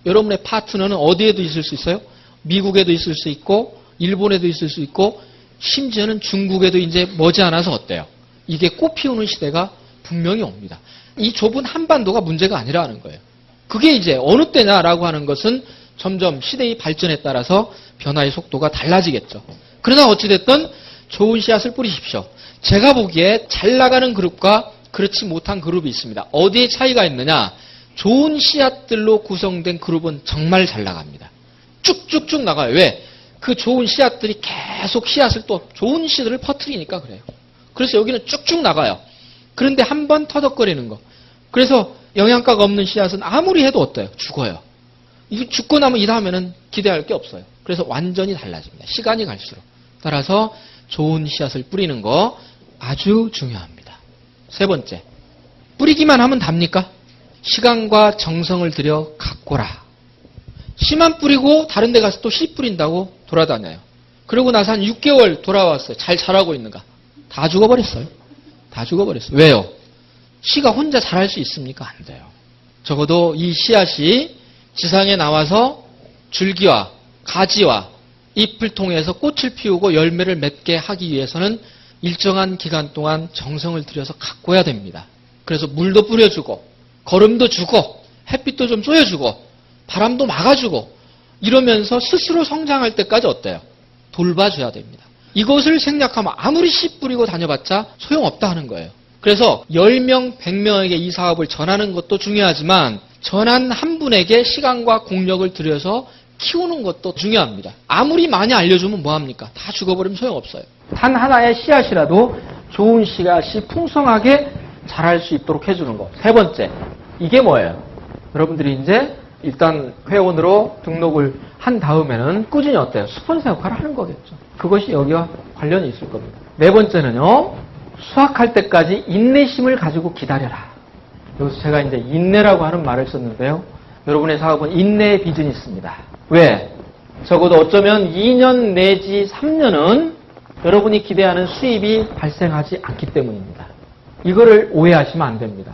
여러분의 파트너는 어디에도 있을 수 있어요? 미국에도 있을 수 있고 일본에도 있을 수 있고 심지어는 중국에도 이제 머지않아서 어때요? 이게 꽃피우는 시대가 분명히 옵니다. 이 좁은 한반도가 문제가 아니라는 거예요. 그게 이제 어느 때냐라고 하는 것은 점점 시대의 발전에 따라서 변화의 속도가 달라지겠죠. 그러나 어찌됐든 좋은 씨앗을 뿌리십시오. 제가 보기에 잘 나가는 그룹과 그렇지 못한 그룹이 있습니다. 어디에 차이가 있느냐? 좋은 씨앗들로 구성된 그룹은 정말 잘 나갑니다. 쭉쭉쭉 나가요. 왜? 그 좋은 씨앗들이 계속 씨앗을 또 좋은 씨들을 퍼뜨리니까 그래요. 그래서 여기는 쭉쭉 나가요. 그런데 한 번 터덕거리는 거. 그래서 영양가가 없는 씨앗은 아무리 해도 어때요? 죽어요. 이거 죽고 나면 이 다음에는 기대할 게 없어요. 그래서 완전히 달라집니다. 시간이 갈수록. 따라서 좋은 씨앗을 뿌리는 거 아주 중요합니다. 세 번째, 뿌리기만 하면 답니까? 시간과 정성을 들여 가꾸라. 씨만 뿌리고 다른 데 가서 또 씨 뿌린다고 돌아다녀요. 그러고 나서 한 6개월 돌아왔어요. 잘 자라고 있는가? 다 죽어버렸어요. 다 죽어버렸어요. 왜요? 씨가 혼자 자랄 수 있습니까? 안 돼요. 적어도 이 씨앗이 지상에 나와서 줄기와 가지와 잎을 통해서 꽃을 피우고 열매를 맺게 하기 위해서는 일정한 기간 동안 정성을 들여서 가꿔야 됩니다. 그래서 물도 뿌려주고 거름도 주고 햇빛도 좀 쏘여주고 바람도 막아주고 이러면서 스스로 성장할 때까지 어때요? 돌봐줘야 됩니다. 이것을 생략하면 아무리 씨 뿌리고 다녀봤자 소용없다 하는 거예요. 그래서 10명, 100명에게 이 사업을 전하는 것도 중요하지만 전한 한 분에게 시간과 공력을 들여서 키우는 것도 중요합니다. 아무리 많이 알려주면 뭐합니까? 다 죽어버리면 소용없어요. 단 하나의 씨앗이라도 좋은 씨앗이 풍성하게 자랄 수 있도록 해주는 것. 세 번째, 이게 뭐예요? 여러분들이 이제 일단 회원으로 등록을 한 다음에는 꾸준히 어때요? 스폰서 역할을 하는 거겠죠. 그것이 여기와 관련이 있을 겁니다. 네 번째는요, 수확할 때까지 인내심을 가지고 기다려라. 여기서 제가 이제 인내라고 하는 말을 썼는데요. 여러분의 사업은 인내의 비즈니스입니다. 왜? 적어도 어쩌면 2년 내지 3년은 여러분이 기대하는 수입이 발생하지 않기 때문입니다. 이거를 오해하시면 안 됩니다.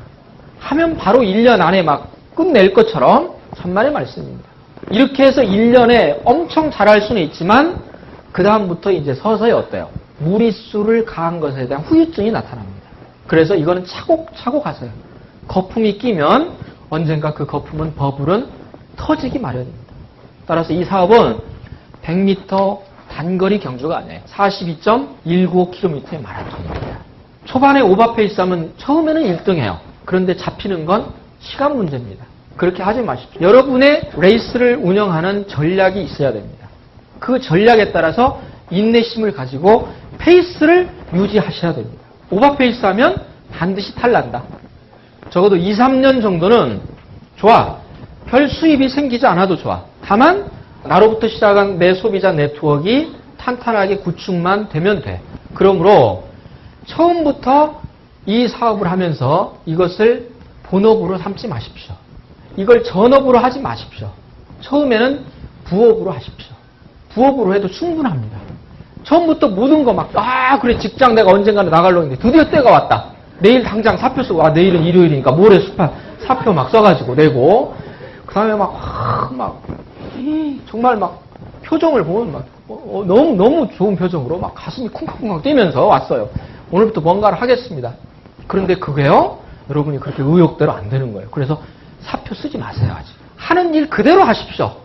하면 바로 1년 안에 막 끝낼 것처럼 천만의 말씀입니다. 이렇게 해서 1년에 엄청 잘할 수는 있지만 그 다음부터 이제 서서히 어때요? 무리수를 가한 것에 대한 후유증이 나타납니다. 그래서 이거는 차곡차곡 하세요. 거품이 끼면 언젠가 그 거품은 버블은 터지기 마련입니다. 따라서 이 사업은 100m 단거리 경주가 아니에요. 42.195km의 마라톤입니다. 초반에 오버페이스 하면 처음에는 1등해요. 그런데 잡히는 건 시간 문제입니다. 그렇게 하지 마십시오. 여러분의 레이스를 운영하는 전략이 있어야 됩니다. 그 전략에 따라서 인내심을 가지고 페이스를 유지하셔야 됩니다. 오버페이스 하면 반드시 탈난다. 적어도 2, 3년 정도는 좋아. 별 수입이 생기지 않아도 좋아. 다만 나로부터 시작한 내 소비자 네트워크가 탄탄하게 구축만 되면 돼. 그러므로 처음부터 이 사업을 하면서 이것을 본업으로 삼지 마십시오. 이걸 전업으로 하지 마십시오. 처음에는 부업으로 하십시오. 부업으로 해도 충분합니다. 처음부터 모든 거 그래, 직장 내가 언젠가는 나가려고 했는데 드디어 때가 왔다. 내일 당장 사표 쓰고, 내일은 일요일이니까 모레 사표 막 써가지고 내고, 그 다음에 정말 표정을 보면 너무 좋은 표정으로 가슴이 쿵쾅쿵쾅 뛰면서 왔어요. 오늘부터 뭔가를 하겠습니다. 그런데 그게요, 여러분이 그렇게 의욕대로 안 되는 거예요. 그래서 사표 쓰지 마세요, 아직. 하는 일 그대로 하십시오.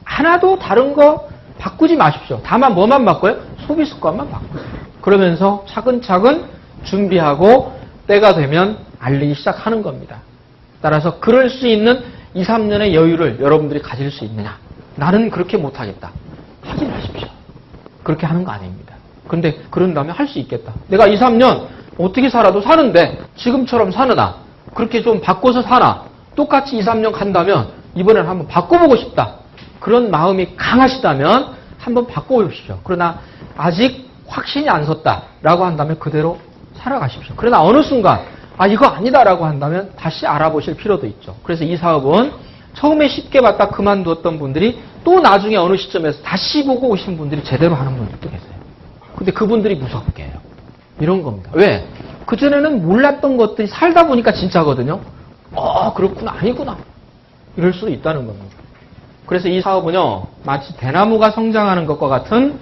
하나도 다른 거 바꾸지 마십시오. 다만 뭐만 바꿔요? 소비 습관만 바꾸세요. 그러면서 차근차근 준비하고 때가 되면 알리기 시작하는 겁니다. 따라서 그럴 수 있는 2, 3년의 여유를 여러분들이 가질 수 있느냐? 나는 그렇게 못하겠다. 하지 마십시오. 그렇게 하는 거 아닙니다. 그런데 그런 다음에 할 수 있겠다. 내가 2, 3년 어떻게 살아도 사는데 지금처럼 사느나 그렇게 좀 바꿔서 사나 똑같이 2, 3년 간다면 이번에는 한번 바꿔보고 싶다. 그런 마음이 강하시다면 한번 바꿔보십시오. 그러나 아직 확신이 안 섰다라고 한다면 그대로 살아가십시오. 그러나 어느 순간 이거 아니다라고 한다면 다시 알아보실 필요도 있죠. 그래서 이 사업은 처음에 쉽게 봤다 그만두었던 분들이 또 나중에 어느 시점에서 다시 보고 오신 분들이 제대로 하는 분들도 계세요. 근데 그분들이 무섭게 해요. 이런 겁니다. 왜? 그전에는 몰랐던 것들이 살다 보니까 진짜거든요. 그렇구나, 아니구나. 이럴 수도 있다는 겁니다. 그래서 이 사업은요, 마치 대나무가 성장하는 것과 같은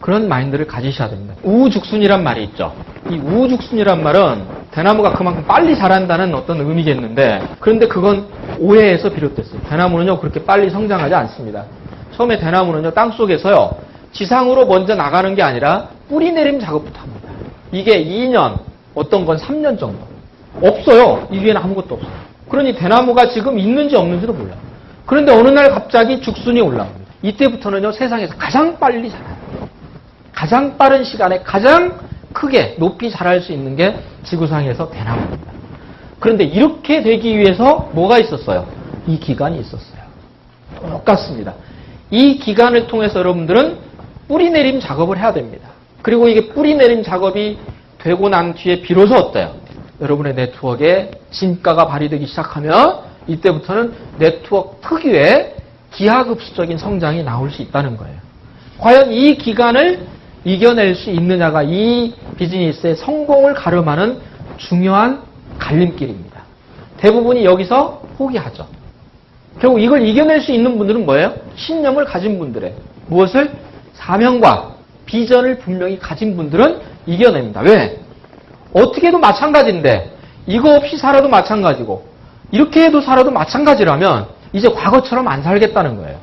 그런 마인드를 가지셔야 됩니다. 우후죽순이란 말이 있죠. 이 우후죽순이란 말은 대나무가 그만큼 빨리 자란다는 어떤 의미겠는데, 그런데 그건 오해에서 비롯됐어요. 대나무는요, 그렇게 빨리 성장하지 않습니다. 처음에 대나무는요, 땅속에서요, 지상으로 먼저 나가는 게 아니라 뿌리 내림 작업부터 합니다. 이게 2년, 어떤 건 3년 정도. 없어요. 이 위에는 아무것도 없어요. 그러니 대나무가 지금 있는지 없는지도 몰라요. 그런데 어느 날 갑자기 죽순이 올라옵니다. 이때부터는요, 세상에서 가장 빨리 자라요. 가장 빠른 시간에 가장 크게 높이 자랄 수 있는 게 지구상에서 대나무입니다. 그런데 이렇게 되기 위해서 뭐가 있었어요? 이 기관이 있었어요. 똑같습니다. 이 기관을 통해서 여러분들은 뿌리 내림 작업을 해야 됩니다. 그리고 이게 뿌리 내림 작업이 되고 난 뒤에 비로소 어때요? 여러분의 네트워크에 진가가 발휘되기 시작하면 이때부터는 네트워크 특유의 기하급수적인 성장이 나올 수 있다는 거예요. 과연 이 기간을 이겨낼 수 있느냐가 이 비즈니스의 성공을 가름하는 중요한 갈림길입니다. 대부분이 여기서 포기하죠. 결국 이걸 이겨낼 수 있는 분들은 뭐예요? 신념을 가진 분들의 무엇을? 사명과 비전을 분명히 가진 분들은 이겨냅니다. 왜? 어떻게 해도 마찬가지인데 이거 없이 살아도 마찬가지고 이렇게 해도 살아도 마찬가지라면 이제 과거처럼 안 살겠다는 거예요.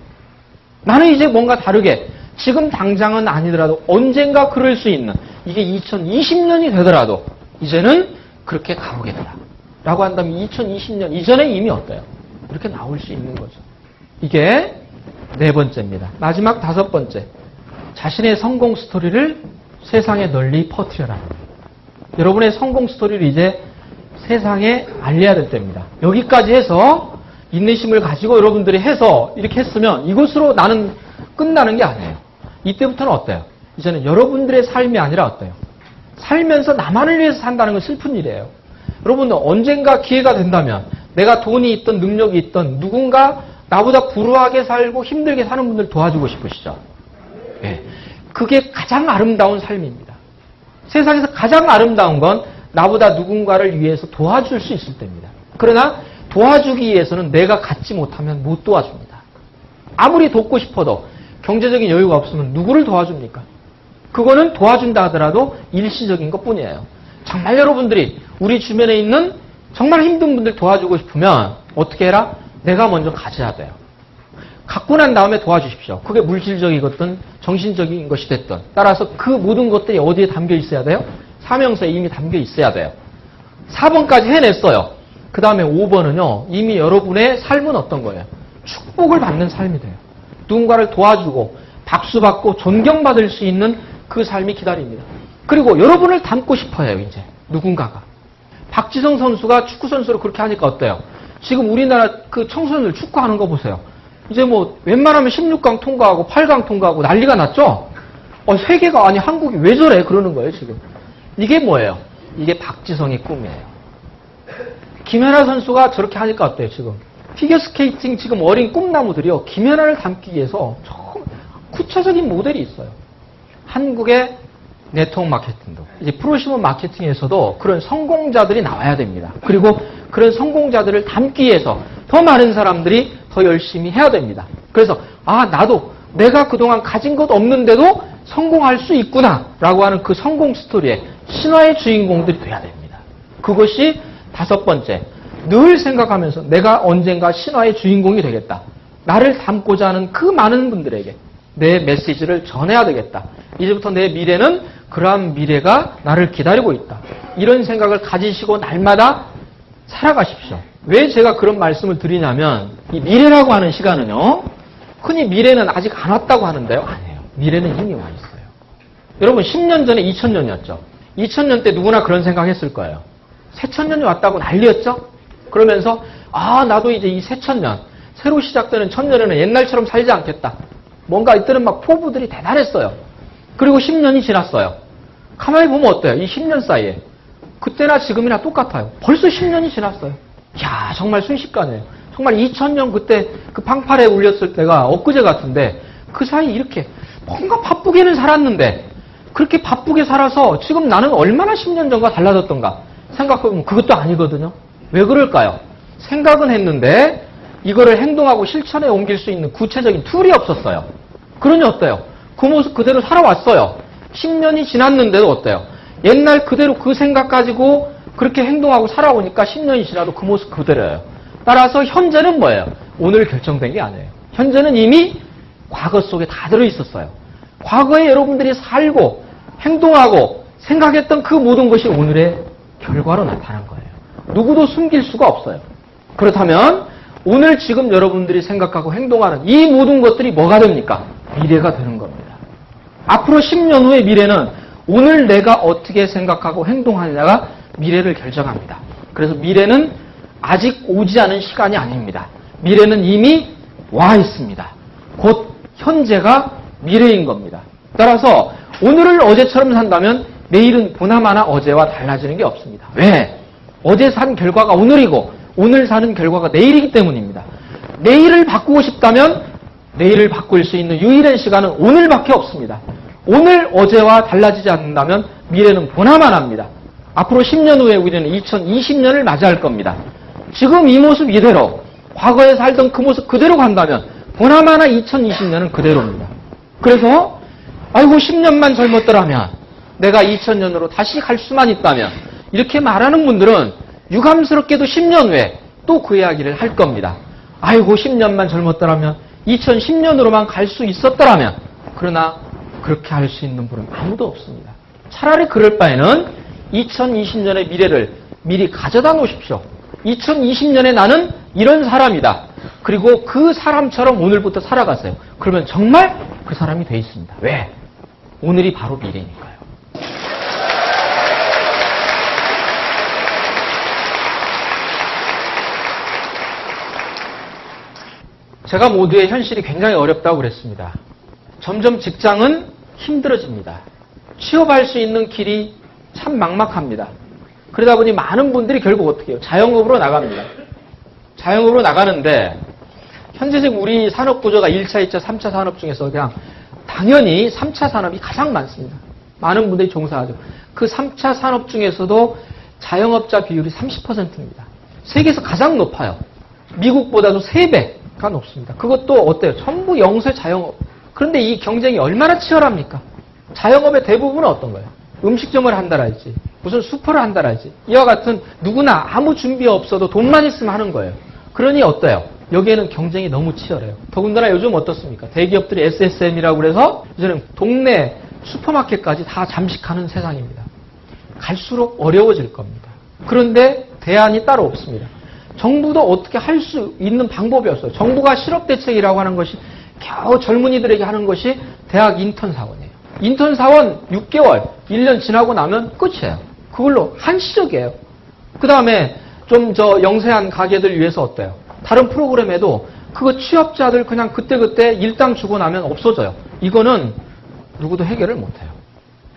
나는 이제 뭔가 다르게 지금 당장은 아니더라도 언젠가 그럴 수 있는 이게 2020년이 되더라도 이제는 그렇게 가보겠다 라고 한다면 2020년 이전에 이미 어때요? 이렇게 나올 수 있는 거죠. 이게 네 번째입니다. 마지막 다섯 번째. 자신의 성공 스토리를 세상에 널리 퍼뜨려라. 여러분의 성공 스토리를 이제 세상에 알려야 될 때입니다. 여기까지 해서 인내심을 가지고 여러분들이 해서 이렇게 했으면 이것으로 나는 끝나는 게 아니에요. 이때부터는 어때요? 이제는 여러분들의 삶이 아니라 어때요? 살면서 나만을 위해서 산다는 건 슬픈 일이에요. 여러분 언젠가 기회가 된다면 내가 돈이 있던 능력이 있던 누군가 나보다 불우하게 살고 힘들게 사는 분들 도와주고 싶으시죠? 네. 그게 가장 아름다운 삶입니다. 세상에서 가장 아름다운 건 나보다 누군가를 위해서 도와줄 수 있을 때입니다. 그러나 도와주기 위해서는 내가 갖지 못하면 못 도와줍니다. 아무리 돕고 싶어도 경제적인 여유가 없으면 누구를 도와줍니까? 그거는 도와준다 하더라도 일시적인 것뿐이에요. 정말 여러분들이 우리 주변에 있는 정말 힘든 분들 도와주고 싶으면 어떻게 해라? 내가 먼저 가져야 돼요. 갖고 난 다음에 도와주십시오. 그게 물질적이건 정신적인 것이 됐든. 따라서 그 모든 것들이 어디에 담겨 있어야 돼요? 사명서에 이미 담겨 있어야 돼요. 4번까지 해냈어요. 그 다음에 5번은요. 이미 여러분의 삶은 어떤 거예요? 축복을 받는 삶이 돼요. 누군가를 도와주고 박수받고 존경받을 수 있는 그 삶이 기다립니다. 그리고 여러분을 닮고 싶어요. 이제 누군가가. 박지성 선수가 축구 선수로 그렇게 하니까 어때요? 지금 우리나라 그 청소년들 축구하는 거 보세요. 이제 뭐 웬만하면 16강 통과하고 8강 통과하고 난리가 났죠? 세계가 아니 한국이 왜 저래? 그러는 거예요 지금. 이게 뭐예요? 이게 박지성의 꿈이에요. 김연아 선수가 저렇게 하니까 어때요 지금? 피겨스케이팅 지금 어린 꿈나무들이요. 김연아를 닮기 위해서 구체적인 모델이 있어요. 한국의 네트워크 마케팅도 이제 프로시몬 마케팅에서도 그런 성공자들이 나와야 됩니다. 그리고 그런 성공자들을 닮기 위해서 더 많은 사람들이 더 열심히 해야 됩니다. 그래서 나도 내가 그동안 가진 것 없는데도 성공할 수 있구나 라고 하는 그 성공 스토리의 신화의 주인공들이 돼야 됩니다. 그것이 다섯 번째. 늘 생각하면서 내가 언젠가 신화의 주인공이 되겠다. 나를 닮고자 하는 그 많은 분들에게 내 메시지를 전해야 되겠다. 이제부터 내 미래는 그러한 미래가 나를 기다리고 있다. 이런 생각을 가지시고 날마다 살아가십시오. 왜 제가 그런 말씀을 드리냐면 이 미래라고 하는 시간은요. 흔히 미래는 아직 안 왔다고 하는데요. 아니에요. 미래는 이미 와 있어요. 여러분 10년 전에 2000년이었죠. 2000년 때 누구나 그런 생각했을 거예요. 새천년이 왔다고 난리였죠. 그러면서 나도 이제 이 새천년 새로 시작되는 천년에는 옛날처럼 살지 않겠다. 뭔가 이때는 막 포부들이 대단했어요. 그리고 10년이 지났어요. 가만히 보면 어때요? 이 10년 사이에. 그때나 지금이나 똑같아요. 벌써 10년이 지났어요. 이야, 정말 순식간에. 정말 2000년 그때 그 팡파레 울렸을 때가 엊그제 같은데 그 사이 이렇게 뭔가 바쁘게는 살았는데 그렇게 바쁘게 살아서 지금 나는 얼마나 10년 전과 달라졌던가 생각해보면 그것도 아니거든요. 왜 그럴까요? 생각은 했는데 이거를 행동하고 실천에 옮길 수 있는 구체적인 툴이 없었어요. 그러니 어때요? 그 모습 그대로 살아왔어요. 10년이 지났는데도 어때요? 옛날 그대로 그 생각 가지고 그렇게 행동하고 살아오니까 10년이 지나도 그 모습 그대로예요. 따라서 현재는 뭐예요? 오늘 결정된 게 아니에요. 현재는 이미 과거 속에 다 들어있었어요. 과거에 여러분들이 살고 행동하고 생각했던 그 모든 것이 오늘의 결과로 나타난 거예요. 누구도 숨길 수가 없어요. 그렇다면 오늘 지금 여러분들이 생각하고 행동하는 이 모든 것들이 뭐가 됩니까? 미래가 되는 겁니다. 앞으로 10년 후의 미래는 오늘 내가 어떻게 생각하고 행동하느냐가 미래를 결정합니다. 그래서 미래는 아직 오지 않은 시간이 아닙니다. 미래는 이미 와 있습니다. 곧 현재가 미래인 겁니다. 따라서 오늘을 어제처럼 산다면 내일은 보나마나 어제와 달라지는 게 없습니다. 왜? 어제 산 결과가 오늘이고 오늘 사는 결과가 내일이기 때문입니다. 내일을 바꾸고 싶다면 내일을 바꿀 수 있는 유일한 시간은 오늘밖에 없습니다. 오늘 어제와 달라지지 않는다면 미래는 보나마나입니다. 앞으로 10년 후에 우리는 2020년을 맞이할 겁니다. 지금 이 모습 이대로 과거에 살던 그 모습 그대로 간다면 보나마나 2020년은 그대로입니다. 그래서 아이고 10년만 젊었더라면 내가 2000년으로 다시 갈 수만 있다면 이렇게 말하는 분들은 유감스럽게도 10년 후에 또 그 이야기를 할 겁니다. 아이고 10년만 젊었더라면 2010년으로만 갈 수 있었더라면. 그러나 그렇게 할 수 있는 분은 아무도 없습니다. 차라리 그럴 바에는 2020년의 미래를 미리 가져다 놓으십시오. 2020년에 나는 이런 사람이다. 그리고 그 사람처럼 오늘부터 살아가세요. 그러면 정말 그 사람이 돼 있습니다. 왜? 오늘이 바로 미래니까요. 제가 모두의 현실이 굉장히 어렵다고 그랬습니다. 점점 직장은 힘들어집니다. 취업할 수 있는 길이 참 막막합니다. 그러다 보니 많은 분들이 결국 어떻게 해요? 자영업으로 나갑니다. 자영업으로 나가는데 현재 지금 우리 산업 구조가 1차, 2차, 3차 산업 중에서 그냥 당연히 3차 산업이 가장 많습니다. 많은 분들이 종사하죠. 그 3차 산업 중에서도 자영업자 비율이 30%입니다. 세계에서 가장 높아요. 미국보다도 3배가 높습니다. 그것도 어때요? 전부 영세 자영업. 그런데 이 경쟁이 얼마나 치열합니까? 자영업의 대부분은 어떤 거예요? 음식점을 한다랄지, 무슨 슈퍼를 한다랄지, 이와 같은 누구나 아무 준비 없어도 돈만 있으면 하는 거예요. 그러니 어때요? 여기에는 경쟁이 너무 치열해요. 더군다나 요즘 어떻습니까? 대기업들이 SSM이라고 그래서 이제는 동네 슈퍼마켓까지 다 잠식하는 세상입니다. 갈수록 어려워질 겁니다. 그런데 대안이 따로 없습니다. 정부도 어떻게 할 수 있는 방법이 없어요. 정부가 실업대책이라고 하는 것이 겨우 젊은이들에게 하는 것이 대학 인턴 사원이에요. 인턴 사원 6개월, 1년 지나고 나면 끝이에요. 그걸로 한시적이에요. 그 다음에 좀 영세한 가게들 위해서 어때요? 다른 프로그램에도 그거 취업자들 그냥 그때그때 일당 주고 나면 없어져요. 이거는 누구도 해결을 못해요.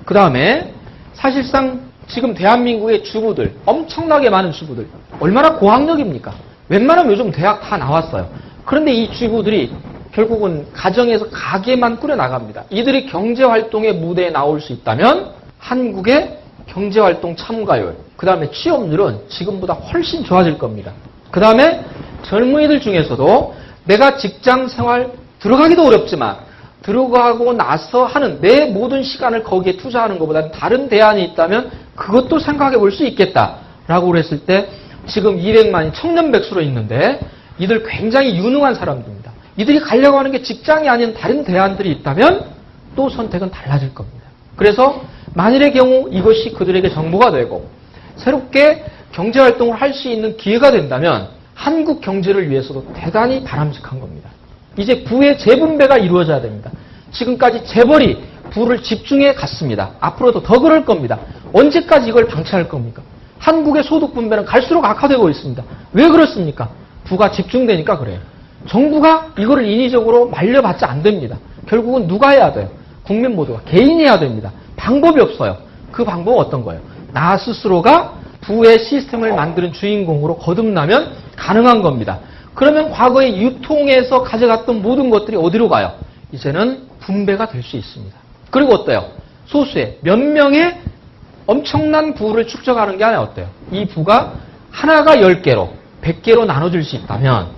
그 다음에 사실상 지금 대한민국의 주부들, 엄청나게 많은 주부들, 얼마나 고학력입니까? 웬만하면 요즘 대학 다 나왔어요. 그런데 이 주부들이 결국은 가정에서 가게만 꾸려나갑니다. 이들이 경제활동의 무대에 나올 수 있다면 한국의 경제활동 참가율, 그 다음에 취업률은 지금보다 훨씬 좋아질 겁니다. 그 다음에 젊은이들 중에서도 내가 직장 생활 들어가기도 어렵지만 들어가고 나서 하는 내 모든 시간을 거기에 투자하는 것보다는 다른 대안이 있다면 그것도 생각해 볼 수 있겠다라고 그랬을 때 지금 200만이 청년백수로 있는데 이들 굉장히 유능한 사람들입니다. 이들이 가려고 하는 게 직장이 아닌 다른 대안들이 있다면 또 선택은 달라질 겁니다. 그래서 만일의 경우 이것이 그들에게 정보가 되고 새롭게 경제활동을 할 수 있는 기회가 된다면 한국 경제를 위해서도 대단히 바람직한 겁니다. 이제 부의 재분배가 이루어져야 됩니다. 지금까지 재벌이 부를 집중해 갔습니다. 앞으로도 더 그럴 겁니다. 언제까지 이걸 방치할 겁니까? 한국의 소득 분배는 갈수록 악화되고 있습니다. 왜 그렇습니까? 부가 집중되니까 그래요. 정부가 이거를 인위적으로 말려받지 안 됩니다. 결국은 누가 해야 돼요? 국민 모두가 개인이 해야 됩니다. 방법이 없어요. 그 방법은 어떤 거예요? 나 스스로가 부의 시스템을 만드는 주인공으로 거듭나면 가능한 겁니다. 그러면 과거에 유통에서 가져갔던 모든 것들이 어디로 가요? 이제는 분배가 될 수 있습니다. 그리고 어때요? 소수의 몇 명의 엄청난 부를 축적하는 게 아니라 어때요? 이 부가 하나가 10개로, 100개로 나눠질 수 있다면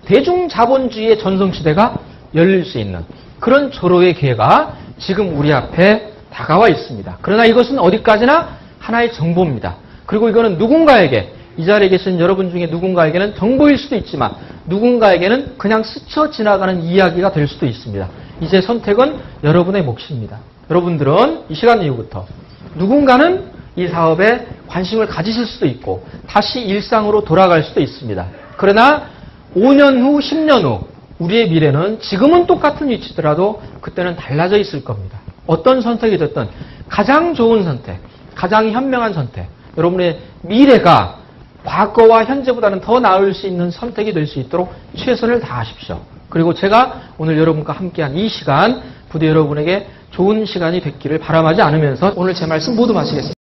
대중자본주의의 전성시대가 열릴 수 있는 그런 절호의 기회가 지금 우리 앞에 다가와 있습니다. 그러나 이것은 어디까지나 하나의 정보입니다. 그리고 이거는 누군가에게, 이 자리에 계신 여러분 중에 누군가에게는 정보일 수도 있지만 누군가에게는 그냥 스쳐 지나가는 이야기가 될 수도 있습니다. 이제 선택은 여러분의 몫입니다. 여러분들은 이 시간 이후부터 누군가는 이 사업에 관심을 가지실 수도 있고 다시 일상으로 돌아갈 수도 있습니다. 그러나 5년 후, 10년 후 우리의 미래는 지금은 똑같은 위치더라도 그때는 달라져 있을 겁니다. 어떤 선택이 됐든 가장 좋은 선택, 가장 현명한 선택, 여러분의 미래가 과거와 현재보다는 더 나을 수 있는 선택이 될 수 있도록 최선을 다하십시오. 그리고 제가 오늘 여러분과 함께한 이 시간 부디 여러분에게 좋은 시간이 됐기를 바람하지 않으면서 오늘 제 말씀 모두 마치겠습니다.